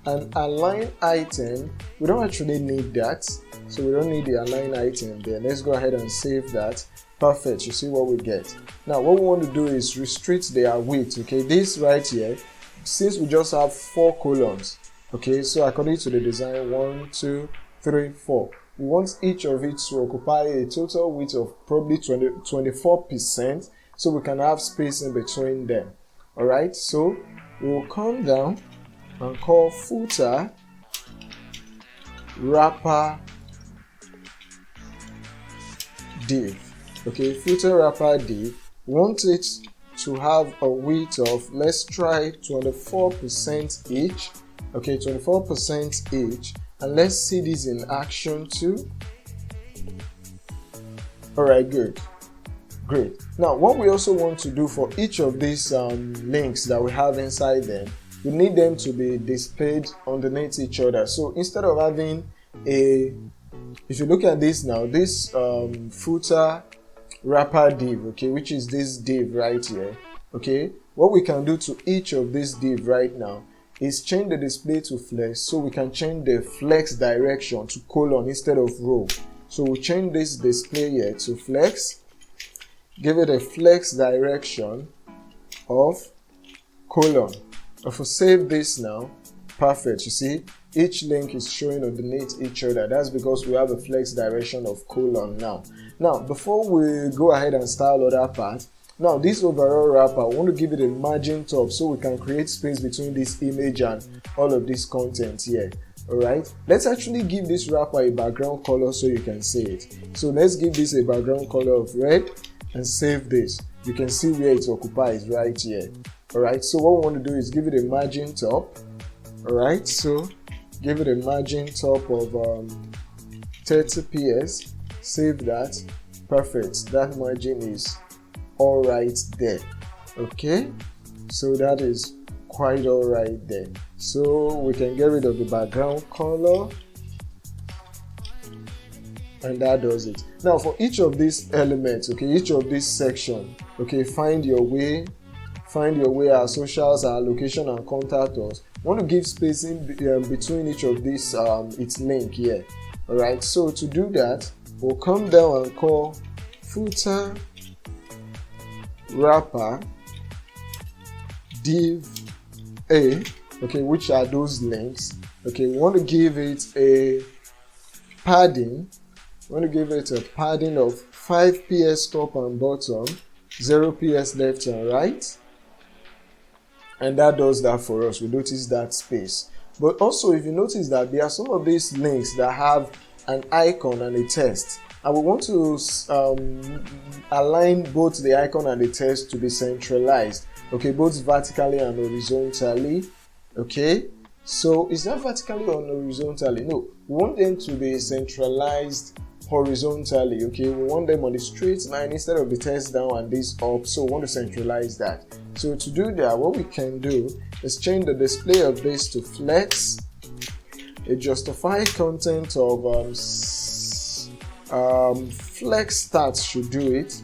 an align item. We don't actually need that, so we don't need the align item there. Let's go ahead and save that. Perfect, you see what we get. Now what we want to do is restrict their width, okay, this right here, since we just have 4 columns, okay, so according to the design, 1, 2, 3, 4, we want each of it to occupy a total width of probably 24%, so we can have space in between them. Alright, so we'll come down and call footer wrapper div. Okay, footer wrapper div, we want it to have a width of, let's try 24% each. Okay, 24% each, and let's see this in action too. Alright, good. Great. Now what we also want to do for each of these links that we have inside them, we need them to be displayed underneath each other. So instead of having if you look at this now, this footer wrapper div, okay, which is this div right here, okay, what we can do to each of these div right now is change the display to flex, so we can change the flex direction to colon instead of row. So we'll change this display here to flex, give it a flex direction of colon. If we save this now, perfect, you see each link is showing underneath each other. That's because we have a flex direction of colon now. Now before we go ahead and style other parts, now this overall wrapper, I want to give it a margin top so we can create space between this image and all of this content here. Alright, let's actually give this wrapper a background color so you can see it. So let's give this a background color of red and save this. You can see where it occupies right here. Alright, so what we want to do is give it a margin top. Alright, so give it a margin top of 30 ps, save that. Perfect, that margin is alright there. Okay, so that is quite alright there. So we can get rid of the background color, and that does it. Now for each of these elements, okay, each of this section, okay, find your way, our socials, our location, and contact us. Want to give space in between each of these its link here. Alright, so to do that, we'll come down and call footer wrapper div a, okay, which are those links, Okay, we want to give it a padding. We want to give it a padding of 5 ps top and bottom, 0 ps left and right, and that does that for us. We notice that space. But also, if you notice that there are some of these links that have an icon and a text, and we want to align both the icon and the text to be centralized, okay, both vertically and horizontally. Okay, so is that vertically or horizontally? No, we want them to be centralized horizontally. Okay, we want them on the straight line instead of the text down and this up, so we want to centralize that. So to do that, what we can do is change the display of this to flex, a justified content of flex stats should do it,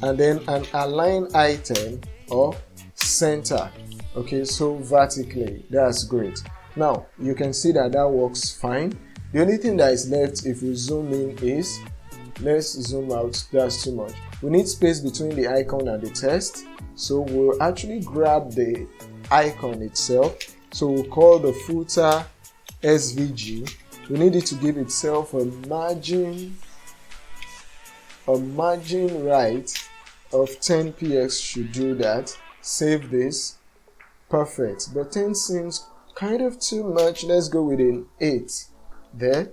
and then an align item or center. Okay, so vertically, that's great. Now you can see that that works fine. The only thing that is left if we zoom in is, let's zoom out, that's too much. We need space between the icon and the text, so we'll actually grab the icon itself. So we'll call the footer SVG. We need it to give itself a margin right of 10 px should do that. Save this. Perfect. But 10 seems kind of too much. Let's go with an 8 there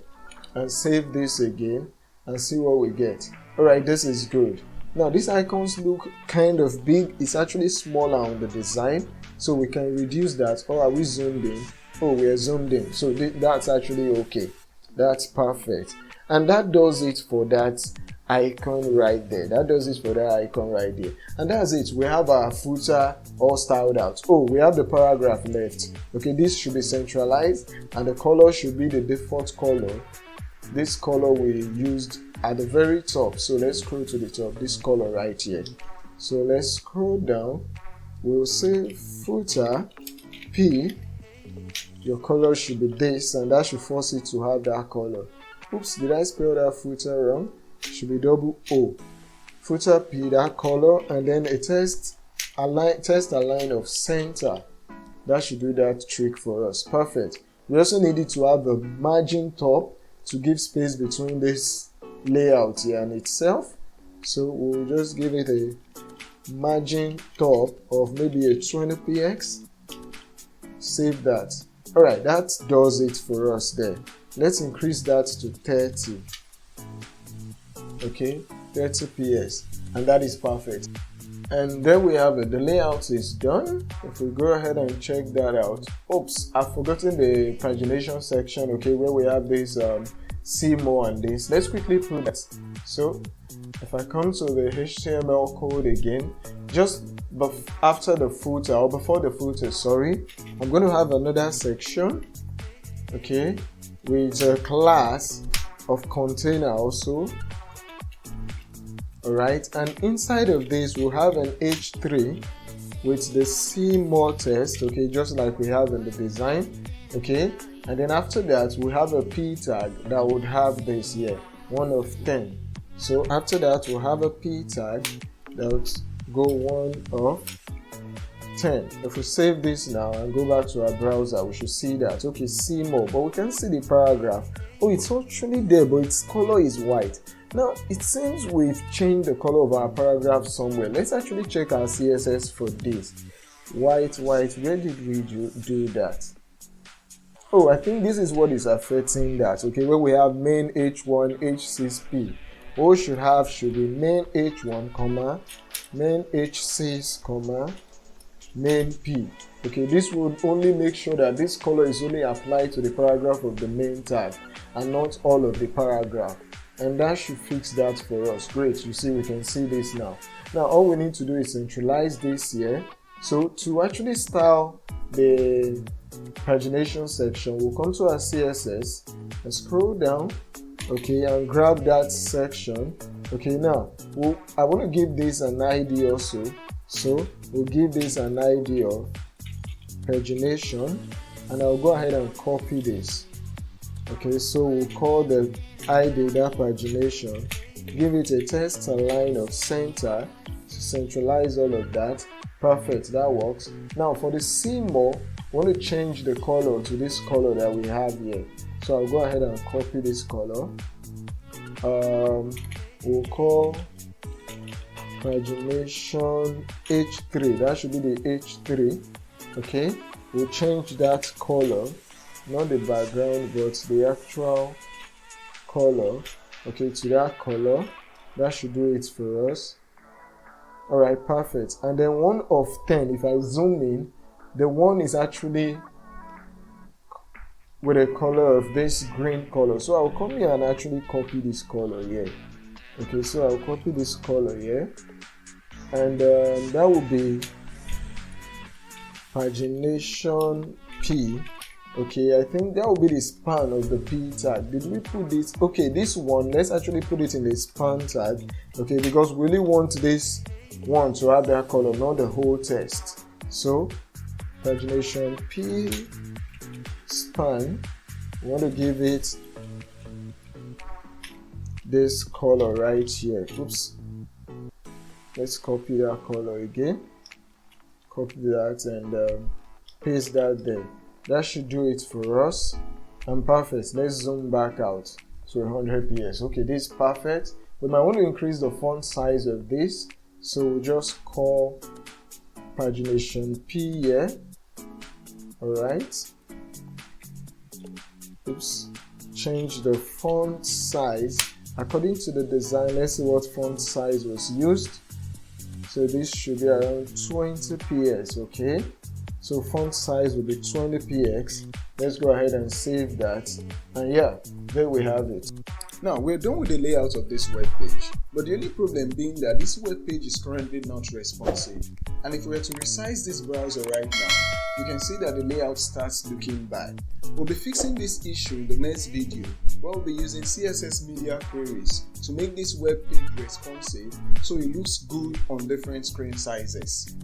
and save this again and see what we get. Alright, this is good. Now these icons look kind of big. It's actually smaller on the design, so we can reduce that. Or are we zoomed in? Oh, we are zoomed in, so that's actually okay. That's perfect, and that does it for that icon right there. That does it for that icon right there, and that's it. We have our footer all styled out. Oh, we have the paragraph left. Okay, this should be centralized, and the color should be the default color. This color we used at the very top, so let's scroll to the top, this color right here. So let's scroll down. We'll say footer P, your color should be this, and that should force it to have that color. Oops, did I spell that footer wrong? Should be double O. Footer P, that color, and then a text align of center. That should do that trick for us. Perfect. We also need it to have a margin top to give space between this layout here and itself. So we'll just give it a margin top of maybe a 20 px. Save that. Alright, that does it for us there. Let's increase that to 30. Okay, 30 ps, and that is perfect. And there we have it. The layout is done. If we go ahead and check that out. Oops, I've forgotten the pagination section, okay, where we have this see more and this. Let's quickly put that. So if I come to the HTML code again, just after the footer, or before the footer, sorry, I'm going to have another section, okay, with a class of container also. Alright, and inside of this we'll have an H3 with the see more text, okay, just like we have in the design, okay, and then after that we have a P tag that would have this here, 1 of 10. So after that we'll have a P tag that would go 1 of 10. If we save this now and go back to our browser, we should see that, okay, see more, but we can see the paragraph. Oh, it's actually there, but its color is white. Now, it seems we've changed the color of our paragraph somewhere. Let's actually check our CSS for this. White, where did we do that? Oh, I think this is what is affecting that, okay, where we have main h1, h6p. What we should be main h1, comma, main h6, comma, main p. Okay, this would only make sure that this color is only applied to the paragraph of the main tag and not all of the paragraph. And that should fix that for us. Great, you see, we can see this now. Now all we need to do is centralize this here. So to actually style the pagination section, we'll come to our CSS and scroll down, okay, and grab that section. Okay, now I want to give this an ID also, so we'll give this an ID of pagination, and I'll go ahead and copy this. Okay, so we'll call the ID that pagination, give it a text align of center to centralize all of that. Perfect, that works. Now for the see more, we want to change the color to this color that we have here. So I'll go ahead and copy this color. We'll call pagination H3. That should be the H3. Okay, we'll change that color, not the background but the actual color, okay, to that color. That should do it for us. Alright, perfect. And then 1 of 10, if I zoom in, the 1 is actually with a color of this green color. So I'll come here and actually copy this color here. Okay, so I'll copy this color here, and that will be pagination P. Okay, I think that will be the span of the P tag. Did we put this? Okay, this one, let's actually put it in the span tag. Okay, because we really want this one to have that color, not the whole text. So pagination P span, we want to give it this color right here. Oops, let's copy that color again, copy that and paste that there. That should do it for us. And perfect. Let's zoom back out to 100 ps. Okay, this is perfect. We might want to increase the font size of this, so we'll just call pagination P here. Alright, oops, change the font size according to the design. Let's see what font size was used. So this should be around 20 ps. Okay, so font size will be 20 px. Let's go ahead and save that, and yeah, there we have it. Now we're done with the layout of this web page, but the only problem being that this web page is currently not responsive, and if we were to resize this browser right now, you can see that the layout starts looking bad. We'll be fixing this issue in the next video, where we'll be using CSS media queries to make this web page responsive so it looks good on different screen sizes.